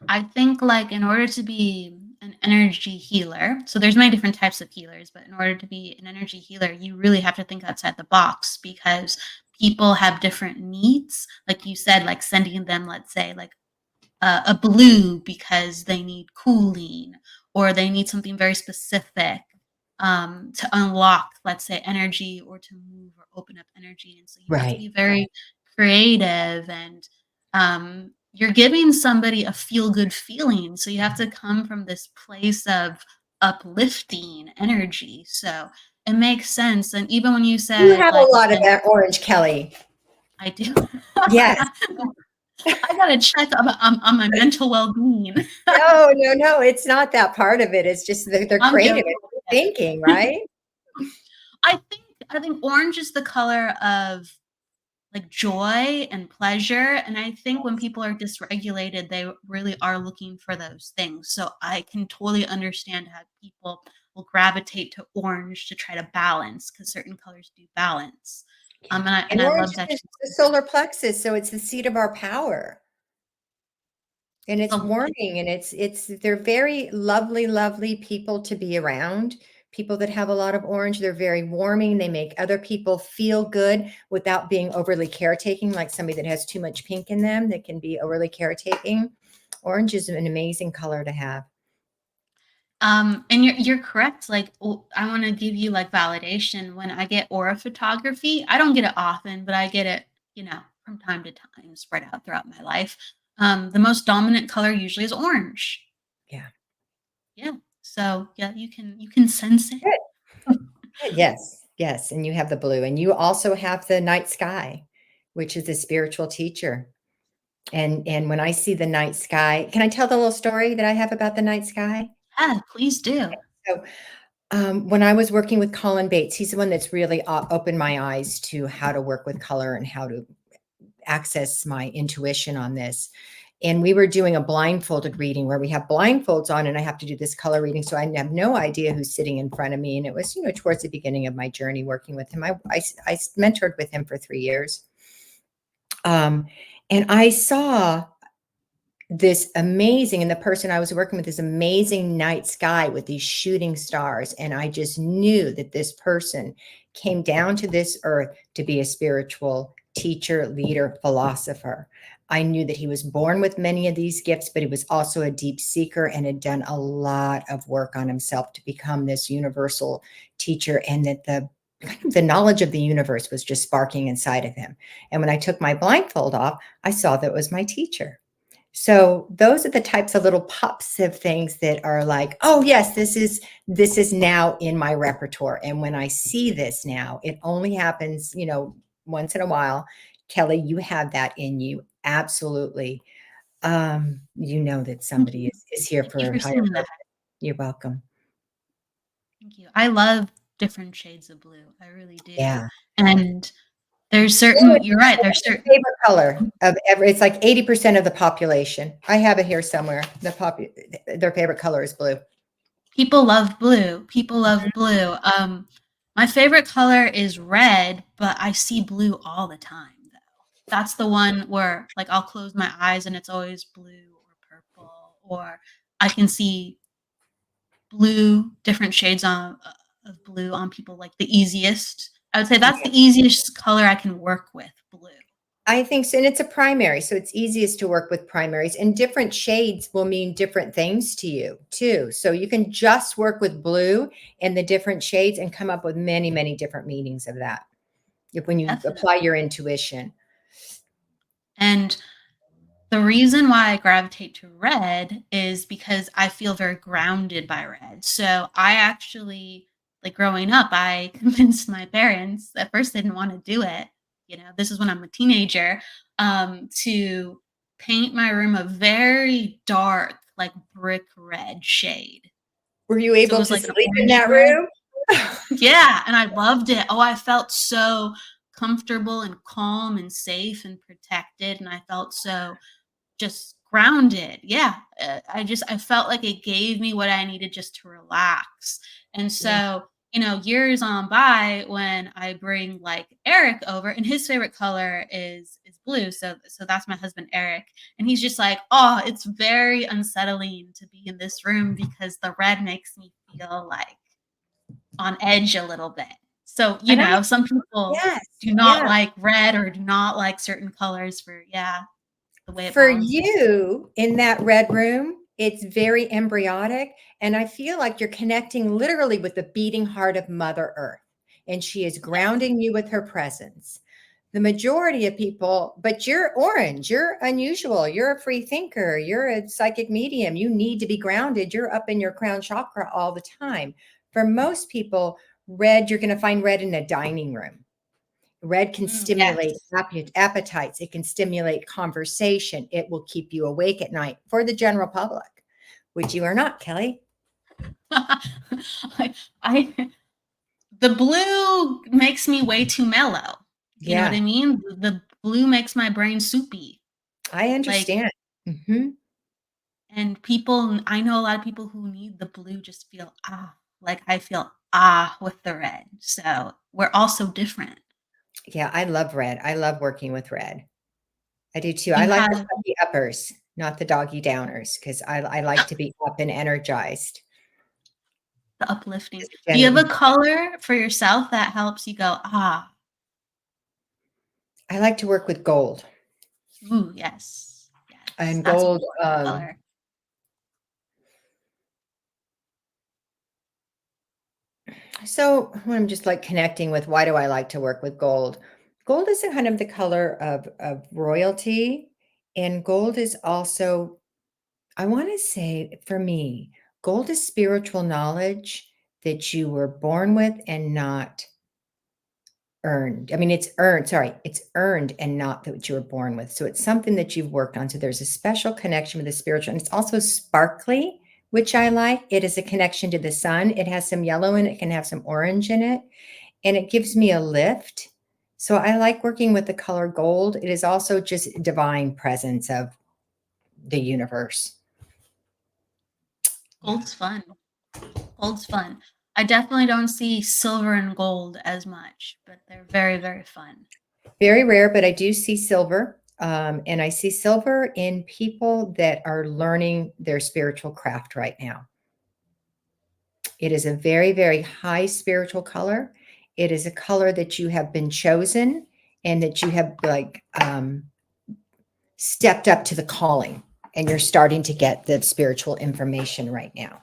I think, like, in order to be an energy healer, so there's many different types of healers, but in order to be an energy healer, you really have to think outside the box, because people have different needs. Like you said, like sending them, let's say, like a blue because they need cooling, or they need something very specific to unlock, let's say, energy, or to move or open up energy. And so you have to be very creative, and you're giving somebody a feel-good feeling. So you have to come from this place of uplifting energy. So it makes sense. And even when you said, you have like, a lot of that orange, Kelly. I do. Yes. I gotta check on my mental well-being. No, it's not that part of it. It's just they're creative thinking, right? I think orange is the color of, like, joy and pleasure. And I think when people are dysregulated, they really are looking for those things. So I can totally understand how people will gravitate to orange to try to balance, because certain colors do balance. And I love that. Is the solar plexus, so it's the seat of our power. And it's warming, and they're very lovely, lovely people to be around. People that have a lot of orange, they're very warming. They make other people feel good without being overly caretaking, like somebody that has too much pink in them that can be overly caretaking. Orange is an amazing color to have. And you're correct. Like, I want to give you, like, validation. When I get aura photography, I don't get it often, but I get it, from time to time, spread out throughout my life. The most dominant color usually is orange. Yeah. Yeah. So yeah, you can sense it. Good. Yes. And you have the blue, and you also have the night sky, which is a spiritual teacher. And when I see the night sky, can I tell the little story that I have about the night sky? Yeah, please do. So, when I was working with Colin Bates, he's the one that's really opened my eyes to how to work with color and how to access my intuition on this. And we were doing a blindfolded reading where we have blindfolds on, and I have to do this color reading. So I have no idea who's sitting in front of me. And it was, towards the beginning of my journey working with him. I mentored with him for 3 years. And I saw this amazing, and the person I was working with, this amazing night sky with these shooting stars. And I just knew that this person came down to this earth to be a spiritual teacher, leader, philosopher. I knew that he was born with many of these gifts, but he was also a deep seeker and had done a lot of work on himself to become this universal teacher, and that the knowledge of the universe was just sparking inside of him. And when I took my blindfold off, I saw that it was my teacher. So those are the types of little pops of things that are like, oh yes, this is now in my repertoire. And when I see this now, it only happens, once in a while. Kelly, you have that in you. Absolutely. That somebody is here for a higher purpose. You're welcome. Thank you. I love different shades of blue. I really do. Yeah. And there's certain, you're right. There's certain favorite color of it's like 80% of the population. I have it here somewhere. Their favorite color is blue. People love blue. People love blue. My favorite color is red, but I see blue all the time, though. That's the one where, like, I'll close my eyes and it's always blue or purple, or I can see blue, different shades of blue on people, like the easiest. I would say that's the easiest color I can work with, blue. I think so. And it's a primary. So it's easiest to work with primaries, and different shades will mean different things to you too. So you can just work with blue and the different shades and come up with many, many different meanings of that when you Definitely. apply your intuition. And the reason why I gravitate to red is because I feel very grounded by red. So I actually, like growing up, I convinced my parents, at first they didn't want to do it. You know, this is when I'm a teenager, to paint my room a very dark, like brick red shade. Were you So it able was to like an sleep in orange that red. room? Yeah, and I loved it. Oh, I felt so comfortable and calm and safe and protected, and I felt so just grounded. Yeah, I felt like it gave me what I needed just to relax. And Yeah. so, you know, years on by, when I bring like Eric over, and his favorite color is blue, so that's my husband Eric, and he's just like, oh, it's very unsettling to be in this room because the red makes me feel like on edge a little bit. So, you And I, know, some people yes, do not yeah. like red or do not like certain colors for, the way it For balances. you in that red room, it's very embryonic. And I feel like you're connecting literally with the beating heart of Mother Earth. And she is grounding you with her presence. The majority of people, but you're orange, you're unusual, you're a free thinker, you're a psychic medium, you need to be grounded, you're up in your crown chakra all the time. For most people, red, you're going to find red in a dining room. Red can stimulate Yes. appetites. It can stimulate conversation. It will keep you awake at night for the general public, which you are not, Kelly. I the blue makes me way too mellow. You know what Yeah, I mean? The blue makes my brain soupy. I Like, understand. Hmm. and people, I know a lot of people who need the blue just feel like I feel with the red. So we're also different. Yeah, I love red. I love working with red. I do too. Do I you like the have puppy uppers, not the doggy downers, because I like to be up and energized. the uplifting? Do you have And a color for yourself that helps you go, I like to work with gold. ooh, yes. Yes. And That's a gold, gorgeous color. so when I'm just like connecting with why do I like to work with gold? Gold is a kind of the color of royalty. And gold is also, I want to say for me, gold is spiritual knowledge that you were born with and not earned. I mean, it's earned, sorry, it's earned and not that you were born with. So it's something that you've worked on. So there's a special connection with the spiritual, and it's also sparkly, which I like. It is a connection to the sun. It has some yellow in it, it can have some orange in it, and it gives me a lift. So I like working with the color gold. It is also just divine presence of the universe. Yeah. Gold's fun. Gold's fun. I definitely don't see silver and gold as much, but they're very, very fun. Very rare, but I do see silver. And I see silver in people that are learning their spiritual craft right now. It is a very, very high spiritual color. It is a color that you have been chosen and that you have like stepped up to the calling, and you're starting to get the spiritual information right now.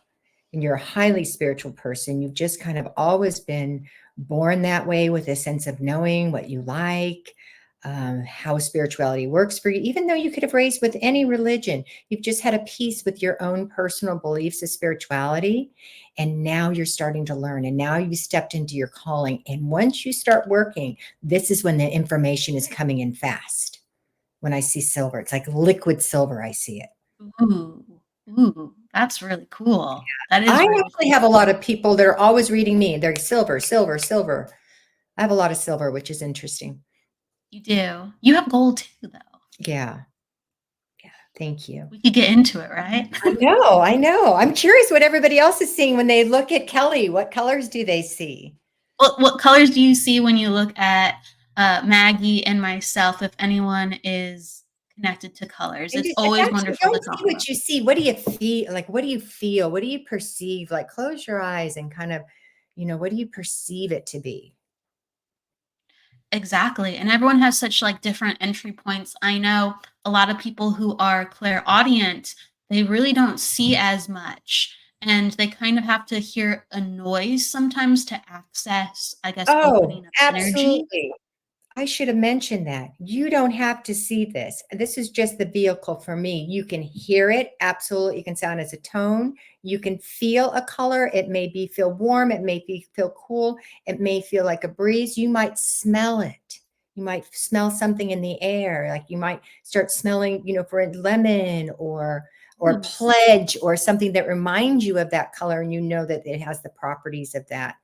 And you're a highly spiritual person. You've just kind of always been born that way, with a sense of knowing what you like, how spirituality works for you. Even though you could have raised with any religion, you've just had a peace with your own personal beliefs of spirituality. And now you're starting to learn. And now you stepped into your calling. And once you start working, this is when the information is coming in fast. When I see silver, it's like liquid silver. I see it. Ooh, that's really cool. That is I really actually cool. have a lot of people that are always reading me. They're silver, silver, silver. I have a lot of silver, which is interesting. You do. You have gold too, though. Yeah. Yeah. Thank you. We could get into it, right? I know. I know. I'm curious what everybody else is seeing when they look at Kelly. What colors do they see? What colors do you see when you look at Maggie and myself, if anyone is connected to colors? It's And always actually, wonderful to don't talk see what about. you see. What do you feel? Like, what do you feel? What do you perceive? Like, close your eyes and kind of, what do you perceive it to be? Exactly. And everyone has such like different entry points. I know a lot of people who are clairaudient, they really don't see as much. And they kind of have to hear a noise sometimes to access, I guess, Oh, opening up energy. absolutely. I should have mentioned that. You don't have to see this. This is just the vehicle for me. You can hear it. Absolutely. You can sound as a tone. You can feel a color. It may be feel warm. It may feel cool. It may feel like a breeze. You might smell it. You might smell something in the air. Like you might start smelling, for lemon or Yes. pledge or something that reminds you of that color. And you know that it has the properties of that.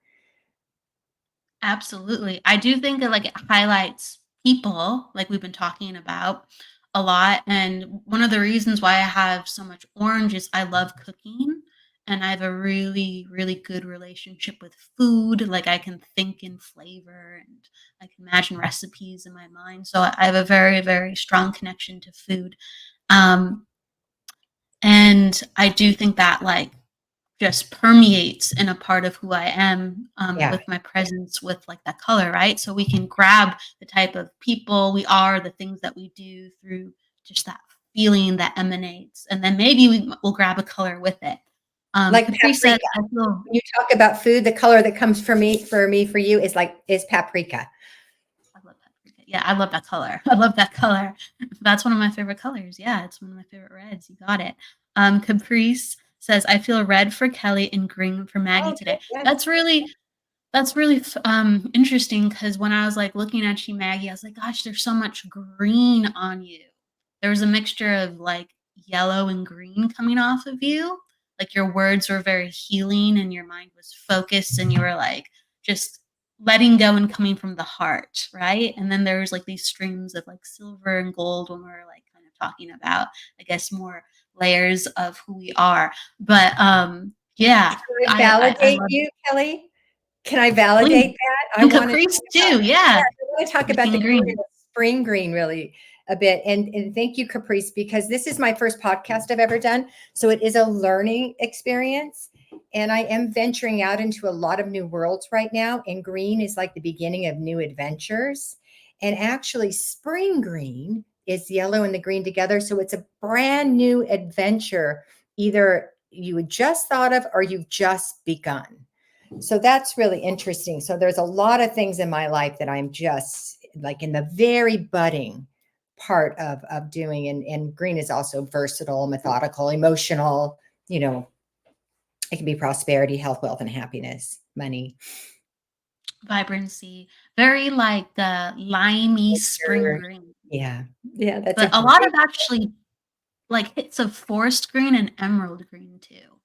Absolutely. I do think that like it highlights people, like we've been talking about a lot. And one of the reasons why I have so much orange is I love cooking and I have a really, really good relationship with food. Like I can think in flavor and I can imagine recipes in my mind. So I have a very, very strong connection to food. Um, and I do think that like just permeates in a part of who I am Yeah. with my presence with like that color, right? So we can grab the type of people we are, the things that we do through just that feeling that emanates. And then maybe we'll grab a color with it. Like Capri says, paprika. I feel When you talk about food, the color that comes for you is paprika. I love paprika. Yeah, I love that color. I love that color. That's one of my favorite colors. Yeah, it's one of my favorite reds. You got it. Caprice says, I feel red for Kelly and green for Maggie Oh, good. today. Yes. That's really interesting because when I was like looking at you, Maggie, I was like, gosh, there's so much green on you. There was a mixture of like yellow and green coming off of you. Like your words were very healing and your mind was focused and you were like just letting go and coming from the heart, right? And then there was like these streams of like silver and gold when we were like kind of talking about, I guess, more layers of who we are. But yeah, Can I I validate love you, Kelly? Can I please. validate that? I And want to Caprice talk about, too, yeah, yeah. I want to talk about the Everything green green. and the spring green really a bit. And thank you, Caprice, because this is my first podcast I've ever done. So it is a learning experience. And I am venturing out into a lot of new worlds right now. And green is like the beginning of new adventures. And actually, spring green is yellow and the green together. So it's a brand new adventure, either you had just thought of or you've just begun. So that's really interesting. So there's a lot of things in my life that I'm just like in the very budding part of doing. And green is also versatile, methodical, emotional, it can be prosperity, health, wealth, and happiness, money. Vibrancy. Very like the limey spring Sure. green. Yeah. Yeah. That's a But a lot great. of actually like hits of forest green and emerald green too.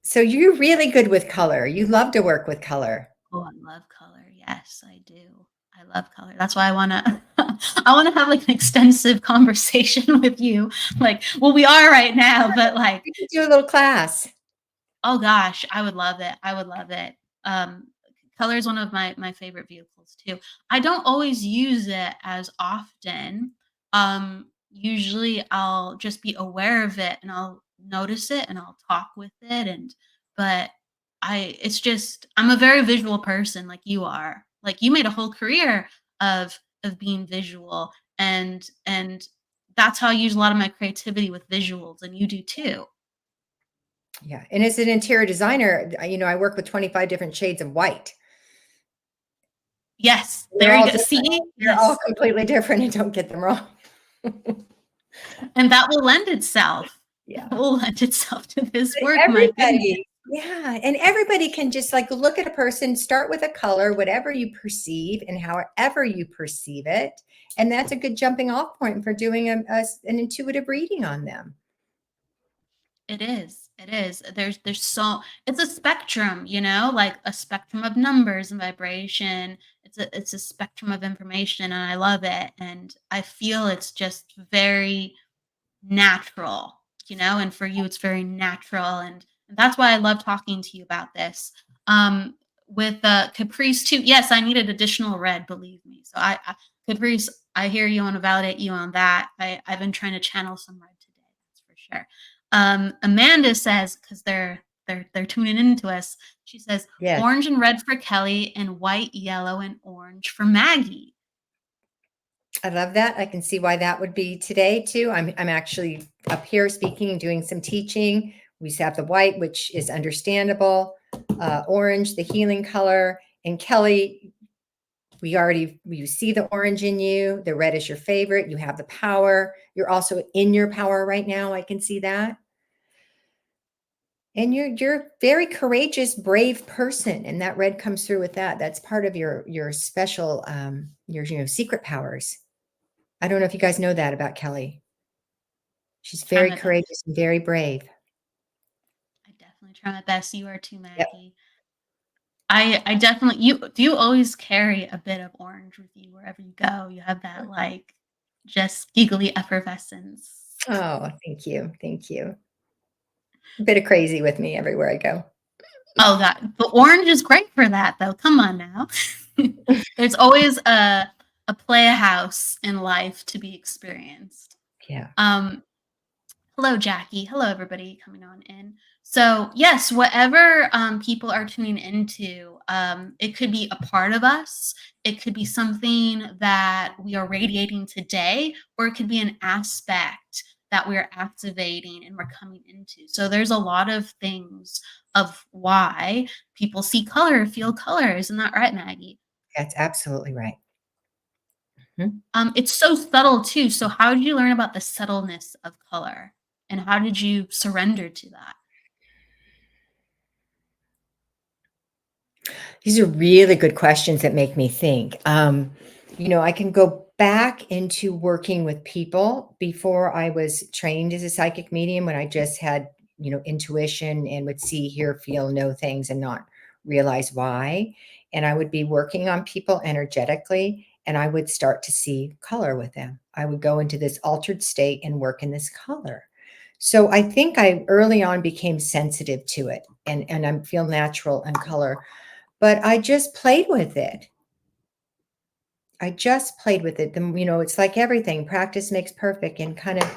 So you're really good with color. You love to work with color. Oh, I love color. Yes, I do. I love color. That's why I wanna I wanna have like an extensive conversation with you. Like, well, we are right now, but like We could do a little class. oh gosh, I would love it. I would love it. Um, Color is one of my favorite vehicles too. I don't always use it as often. Usually I'll just be aware of it and I'll notice it and I'll talk with it but it's just I'm a very visual person like you are. Like you made a whole career of being visual and that's how I use a lot of my creativity with visuals and you do too. Yeah. And as an interior designer, I work with 25 different shades of white. Yes, They're there you all go. different. See? They're all Yes. completely different, and don't get them wrong. And that will lend itself. That Yeah. will lend itself to this But work, my goodness. everybody, yeah, and everybody can just like look at a person, start with a color, whatever you perceive and however you perceive it, and that's a good jumping off point for doing an intuitive reading on them. It is. It is. There's so it's a spectrum, like a spectrum of numbers and vibration. It's a spectrum of information and I love it. And I feel it's just very natural, and for you it's very natural and that's why I love talking to you about this. With Caprice too, yes, I needed additional red, believe me. So Caprice, I hear you, want to validate you on that. I've been trying to channel some red today, that's for sure. Amanda says because they're they're tuning into us. She says, Yes. orange and red for Kelly, and white, yellow, and orange for Maggie. I love that. I can see why that would be today too. I'm actually up here speaking and doing some teaching. We have the white, which is understandable, orange, the healing color, and Kelly, you see the orange in you. The red is your favorite. You have the power. You're also in your power right now. I can see that. And you're a very courageous, brave person, and that red comes through with that. That's part of your special your secret powers. I don't know if you guys know that about Kelly. She's Try very my best. courageous and very brave. I definitely try my best. You are too, Yep. Maggie. I definitely you always carry a bit of orange with you wherever you go. You have that like just giggly effervescence. Oh, thank you. Thank you. A bit of crazy with me everywhere I go. Oh, that the orange is great for that though. Come on now. There's always a playhouse in life to be experienced. Yeah. Um, Hello, Jackie. Hello, everybody coming on in. So, yes, whatever people are tuning into, it could be a part of us. It could be something that we are radiating today, or it could be an aspect that we're activating and we're coming into. So, there's a lot of things of why people see color, feel color. Isn't that right, Maggie? That's absolutely right. Mhm. It's so subtle too. So, how did you learn about the subtleness of color, and how did you surrender to that? These are really good questions that make me think. I can go back into working with people before I was trained as a psychic medium when I just had, intuition and would see, hear, feel, know things and not realize why. And I would be working on people energetically and I would start to see color with them. I would go into this altered state and work in this color. So I think I early on became sensitive to it and I feel natural in color, but I just played with it. I just played with it. It's like everything, practice makes perfect, and kind of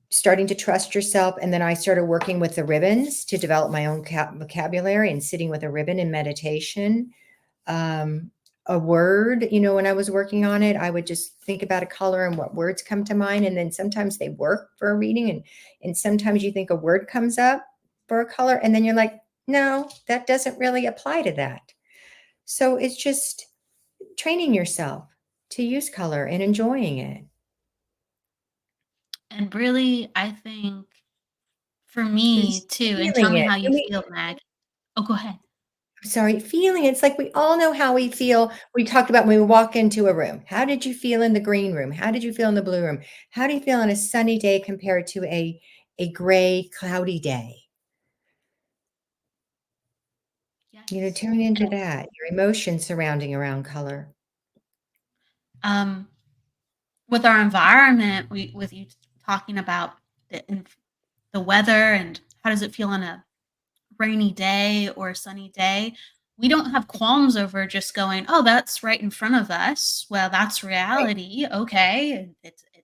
starting to trust yourself. And then I started working with the ribbons to develop my own vocabulary and sitting with a ribbon in meditation. A word, when I was working on it, I would just think about a color and what words come to mind. And then sometimes they work for a reading. And sometimes you think a word comes up for a color. And then you're like, no, that doesn't really apply to that. So it's just training yourself to use color and enjoying it. And really, I think for And me just too, and tell feeling me it. how you feel, Mag. Oh, go ahead. Sorry, feeling it's like we all know how we feel. We talked about when we walk into a room. How did you feel in the green room? How did you feel in the blue room? How do you feel on a sunny day compared to a gray, cloudy day? Yes. Tune into And, that. Your emotions surrounding around color. um, with our environment, with you talking about the weather and how does it feel on a rainy day or a sunny day, we don't have qualms over just going, oh, that's right in front of us. Well, that's Right. reality. Okay.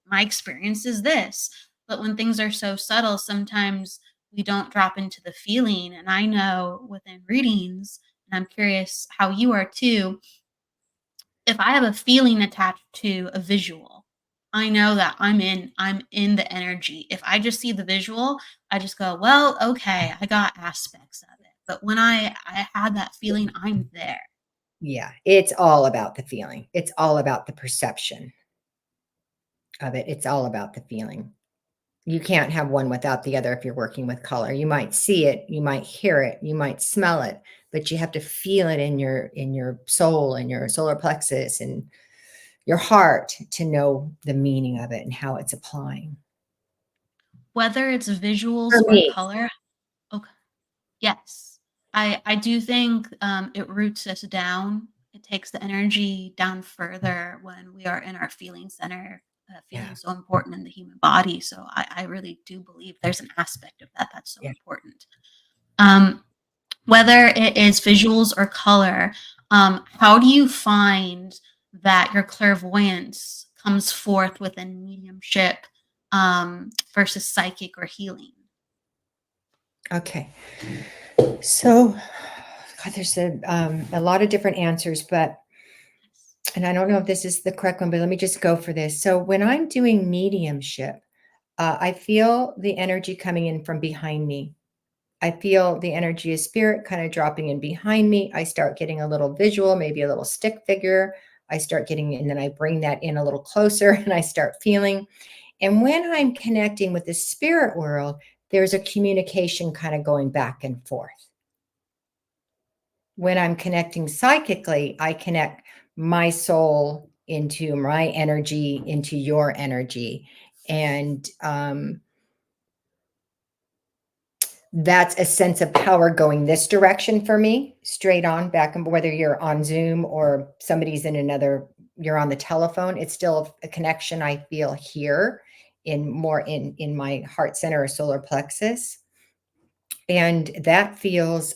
My experience is this. But when things are so subtle, sometimes we don't drop into the feeling. And I know within readings, and I'm curious how you are too, if I have a feeling attached to a visual, I know that I'm in the energy. If I just see the visual, I just go, well, okay, I got aspects of it. But when I had that feeling, I'm there. Yeah, it's all about the feeling. It's all about the perception of it. It's all about the feeling. You can't have one without the other if you're working with color. You might see it, you might hear it, you might smell it, but you have to feel it in your soul and your solar plexus and your heart to know the meaning of it and how it's applying. Whether it's For visuals or me, color, okay. Yes. I do think it roots us down. It takes the energy down further when we are in our feeling center. Feeling yeah, so important in the human body. So I really do believe there's an aspect of that that's so yeah. important. Um, Whether it is visuals or color, how do you find that your clairvoyance comes forth within mediumship versus psychic or healing? Okay. So, God, there's a lot of different answers, but, and I don't know if this is the correct one, but let me just go for this. So when I'm doing mediumship, I feel the energy coming in from behind me. I feel the energy of spirit kind of dropping in behind me. I start getting a little visual, maybe a little stick figure. I start getting, and then I bring that in a little closer and I start feeling. And when I'm connecting with the spirit world, there's a communication kind of going back and forth. When I'm connecting psychically, I connect my soul into my energy, into your energy. And that's a sense of power going this direction for me, straight on back. And whether you're on Zoom or somebody's in another, you're on the telephone, it's still a connection I feel here in more in my heart center or solar plexus. And that feels,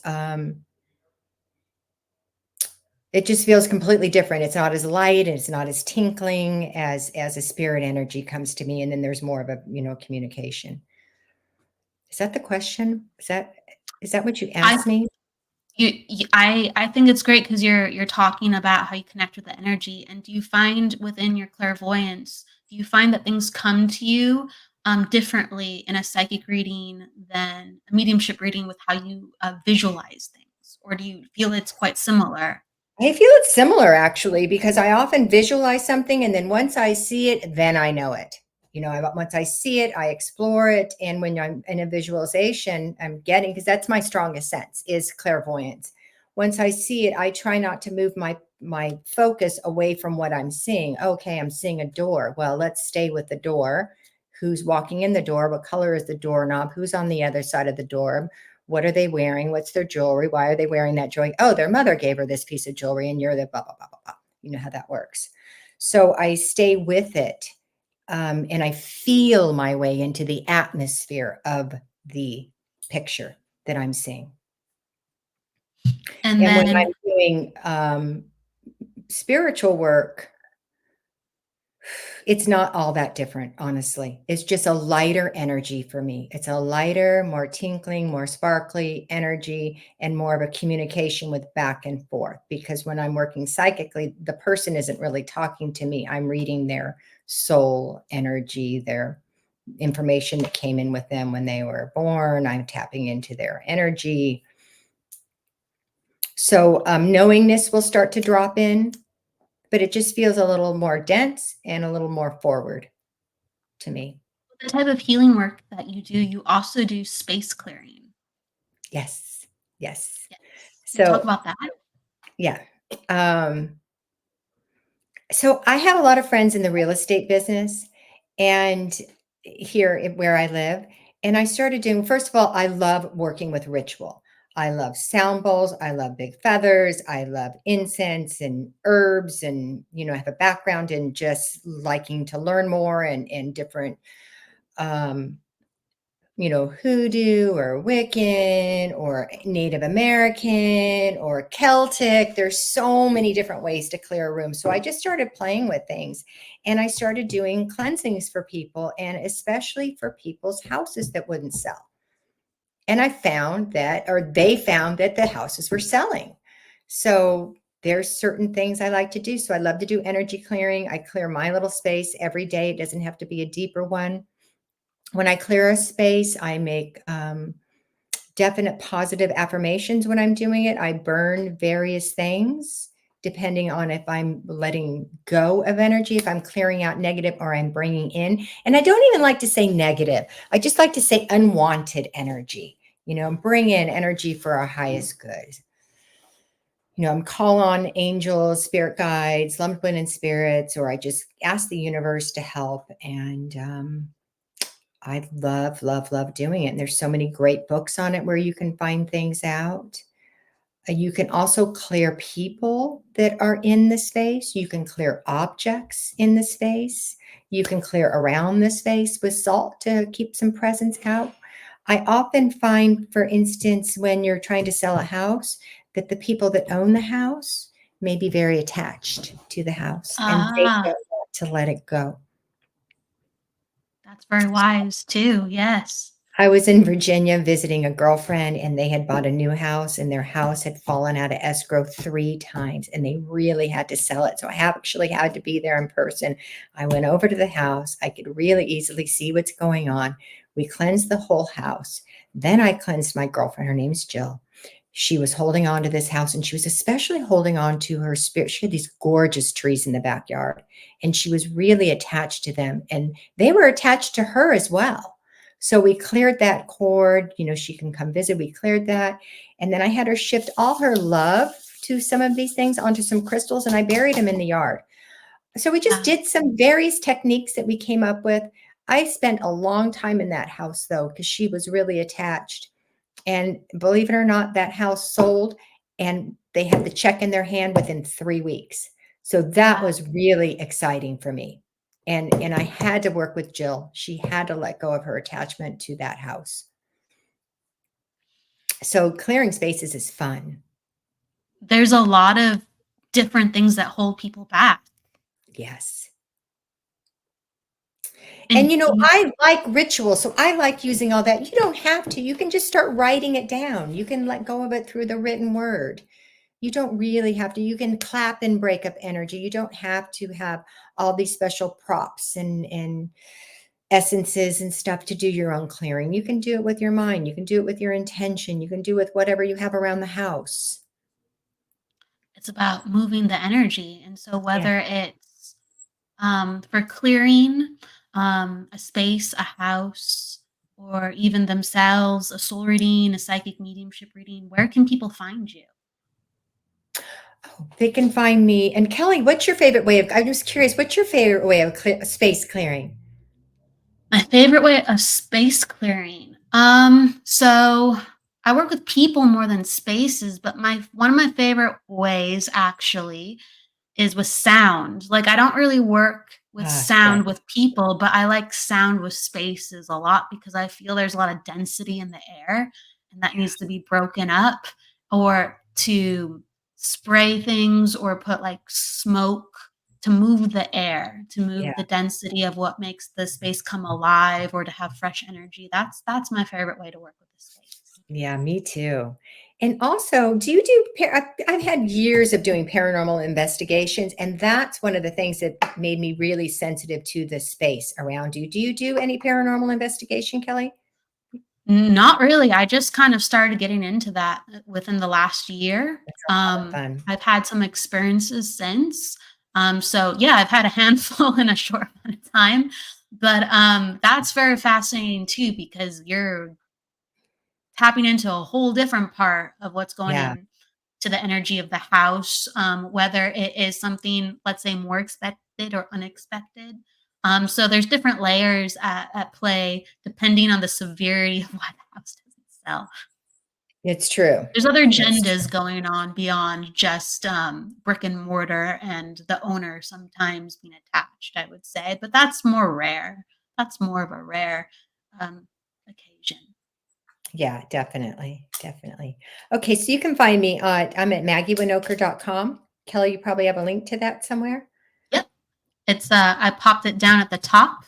it just feels completely different. It's not as light and it's not as tinkling as a spirit energy comes to me. And then there's more of a, communication. Is that the question? Is that what you asked me? I think it's great because you're talking about how you connect with the energy. And do you find within your clairvoyance, do you find that things come to you differently in a psychic reading than a mediumship reading with how you visualize things, or do you feel it's quite similar? I feel it's similar actually, because I often visualize something and then once I see it, then I know it. Once I see it, I explore it. And when I'm in a visualization, I'm getting, because that's my strongest sense is clairvoyance. Once I see it, I try not to move my focus away from what I'm seeing. Okay, I'm seeing a door. Well, let's stay with the door. Who's walking in the door? What color is the doorknob? Who's on the other side of the door? What are they wearing? What's their jewelry? Why are they wearing that jewelry? Oh, their mother gave her this piece of jewelry and you're the blah, blah, blah, blah, blah. You know how that works. So I stay with it. And I feel my way into the atmosphere of the picture that I'm seeing. And And when then I'm doing spiritual work, it's not all that different, honestly. It's just a lighter energy for me. It's a lighter, more tinkling, more sparkly energy, and more of a communication with back and forth. Because when I'm working psychically, the person isn't really talking to me. I'm reading their soul energy, their information that came in with them when they were born. I'm tapping into their energy. So knowingness will start to drop in, but it just feels a little more dense and a little more forward to me. the type of healing work that you do, you also do space clearing. Yes. Yes. Yes. Can you talk So, about that? yeah. So I have a lot of friends in the real estate business and here where I live. And I started doing, first of all, I love working with ritual. I love sound bowls. I love big feathers. I love incense and herbs. And, I have a background in just liking to learn more and different, hoodoo or Wiccan or Native American or Celtic. There's so many different ways to clear a room. So I just started playing with things and I started doing cleansings for people and especially for people's houses that wouldn't sell. And I found that, or they found that the houses were selling. So there's certain things I like to do. So I love to do energy clearing. I clear my little space every day. It doesn't have to be a deeper one. When I clear a space, I make definite positive affirmations when I'm doing it. I burn various things depending on if I'm letting go of energy, if I'm clearing out negative or I'm bringing in. And I don't even like to say negative. I just like to say unwanted energy, bring in energy for our highest good. I'm call on angels, spirit guides, lump in spirits, or I just ask the universe to help. And I love, love, love doing it. And there's so many great books on it where you can find things out. You can also clear people that are in the space. You can clear objects in the space. You can clear around the space with salt to keep some presence out. I often find, for instance, when you're trying to sell a house, that the people that own the house may be very attached to the house and they Ah, don't want to let it go. that's very wise too. Yes. I was in Virginia visiting a girlfriend, and they had bought a new house, and their house had fallen out of escrow 3 times, and they really had to sell it. So I actually had to be there in person. I went over to the house. I could really easily see what's going on. We cleansed the whole house. Then I cleansed my girlfriend. Her name's Jill. She was holding on to this house, and she was especially holding on to her spirit. She had these gorgeous trees in the backyard, and she was really attached to them, and they were attached to her as well. So we cleared that cord. She can come visit. We cleared that. And then I had her shift all her love to some of these things onto some crystals, and I buried them in the yard. So we just did some various techniques that we came up with. I spent a long time in that house, though, because she was really attached. And believe it or not, that house sold, and they had the check in their hand within 3 weeks. So that was really exciting for me. And I had to work with Jill. She had to let go of her attachment to that house. So clearing spaces is fun. There's a lot of different things that hold people back. Yes. And I like ritual, so I like using all that. You don't have to. You can just start writing it down. You can let go of it through the written word. You don't really have to. You can clap and break up energy. You don't have to have all these special props and essences and stuff to do your own clearing. You can do it with your mind. You can do it with your intention. You can do it with whatever you have around the house. It's about moving the energy. And so Yeah. whether it's for clearing a space, a house, or even themselves, a soul reading, a psychic mediumship reading, where can people find you? They can find me. And Kelly, what's your favorite way I'm just curious, what's your favorite way of space clearing? My favorite way of space clearing. So I work with people more than spaces, but one of my favorite ways actually is with sound. Like, I don't really work with sound with people, but I like sound with spaces a lot because I feel there's a lot of density in the air, and that needs to be broken up, or to spray things or put like smoke to move the air, to move the density of what makes the space come alive, or to have fresh energy. That's my favorite way to work with the space. Yeah, me too. And also, do you do, I've had years of doing paranormal investigations, and that's one of the things that made me really sensitive to the space around you. Do you do any paranormal investigation, Kelly? Not really. I just kind of started getting into that within the last year. That's a lot of fun. I've had some experiences since. So yeah, I've had a handful in a short amount of time, but that's very fascinating too, because you're tapping into a whole different part of what's going in to the energy of the house, whether it is something, let's say, more expected or unexpected. So there's different layers at play depending on the severity of why the house doesn't sell. It's true. There's other agendas going on beyond just brick and mortar and the owner sometimes being attached, I would say, but that's more rare. That's more of a rare occasion. Yeah, definitely. Definitely. Okay, so you can find me I'm at maggiewinokur.com. Kelly, you probably have a link to that somewhere. Yep. It's I popped it down at the top.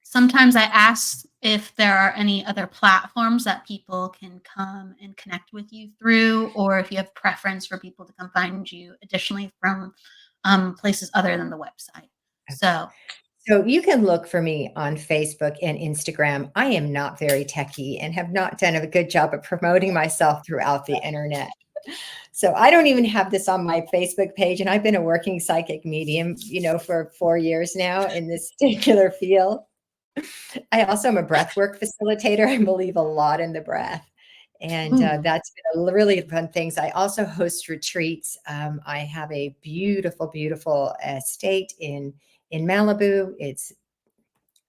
Sometimes I ask if there are any other platforms that people can come and connect with you through, or if you have preference for people to come find you additionally from places other than the website. So you can look for me on Facebook and Instagram. I am not very techy and have not done a good job of promoting myself throughout the internet. So I don't even have this on my Facebook page, and I've been a working psychic medium, for 4 years now in this particular field. I also am a breathwork facilitator. I believe a lot in the breath. And that's been a really fun things. I also host retreats. I have a beautiful, beautiful estate in Malibu. It's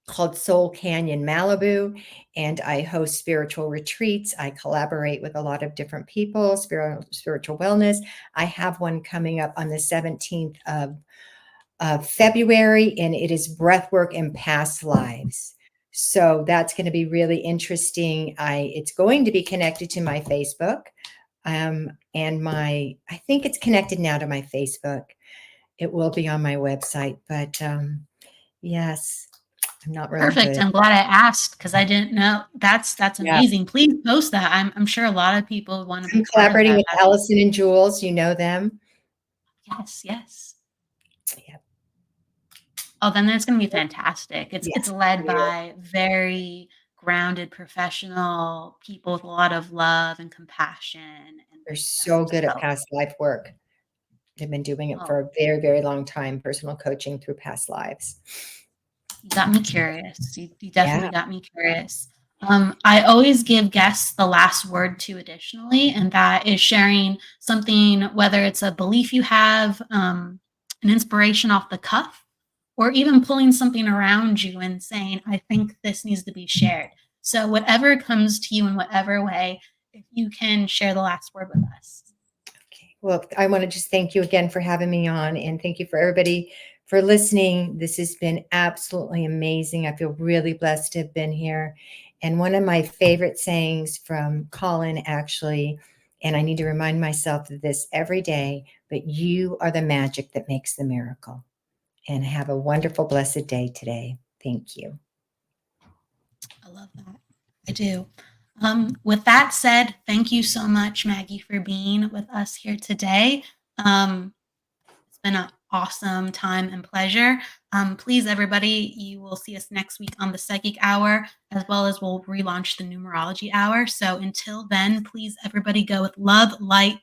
called Soul Canyon Malibu, and I host spiritual retreats. I collaborate with a lot of different people, spiritual wellness. I have one coming up on the 17th of February, and it is breathwork and past lives. So that's going to be really interesting. It's going to be connected to my Facebook, and I think it's connected now to my Facebook. It will be on my website, but yes. I'm not real Perfect. good. I'm glad I asked because I didn't know. That's Yeah. amazing. Please post that. I'm sure a lot of people want to be I'm part of collaborating that. with Allison and Jules. You know them. Yes. Yeah. Oh, then it's going to be fantastic. It's Yes. led by very grounded professional people with a lot of love and compassion and They're wisdom. so good at So, past life work. They've been doing it for oh, a very, very long time, personal coaching through past lives. you got me curious. You Yeah. definitely got me curious. I always give guests the last word too, additionally, and that is sharing something, whether it's a belief you have, an inspiration off the cuff, or even pulling something around you and saying, I think this needs to be shared. So, whatever comes to you in whatever way, if you can share the last word with us. Okay. Well, I want to just thank you again for having me on, and thank you for everybody for listening. This has been absolutely amazing. I feel really blessed to have been here. And one of my favorite sayings from Colin, actually, and I need to remind myself of this every day, but you are the magic that makes the miracle. And have a wonderful, blessed day today. Thank you. I love that. I do. With that said, thank you so much, Maggie, for being with us here today. It's been an awesome time and pleasure. Please, everybody, you will see us next week on the Psychic Hour, as well as we'll relaunch the Numerology Hour. So until then, please, everybody, go with love, light,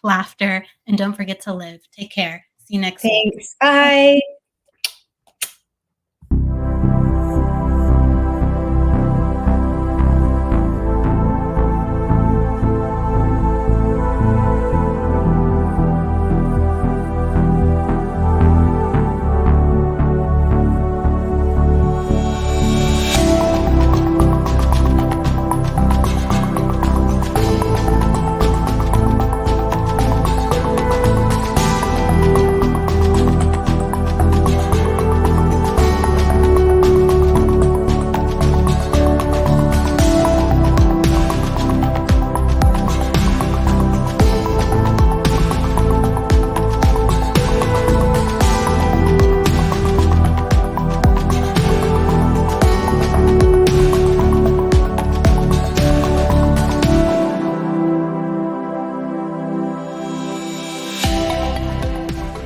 laughter, and don't forget to live. Take care. See you next week. Thanks. Bye.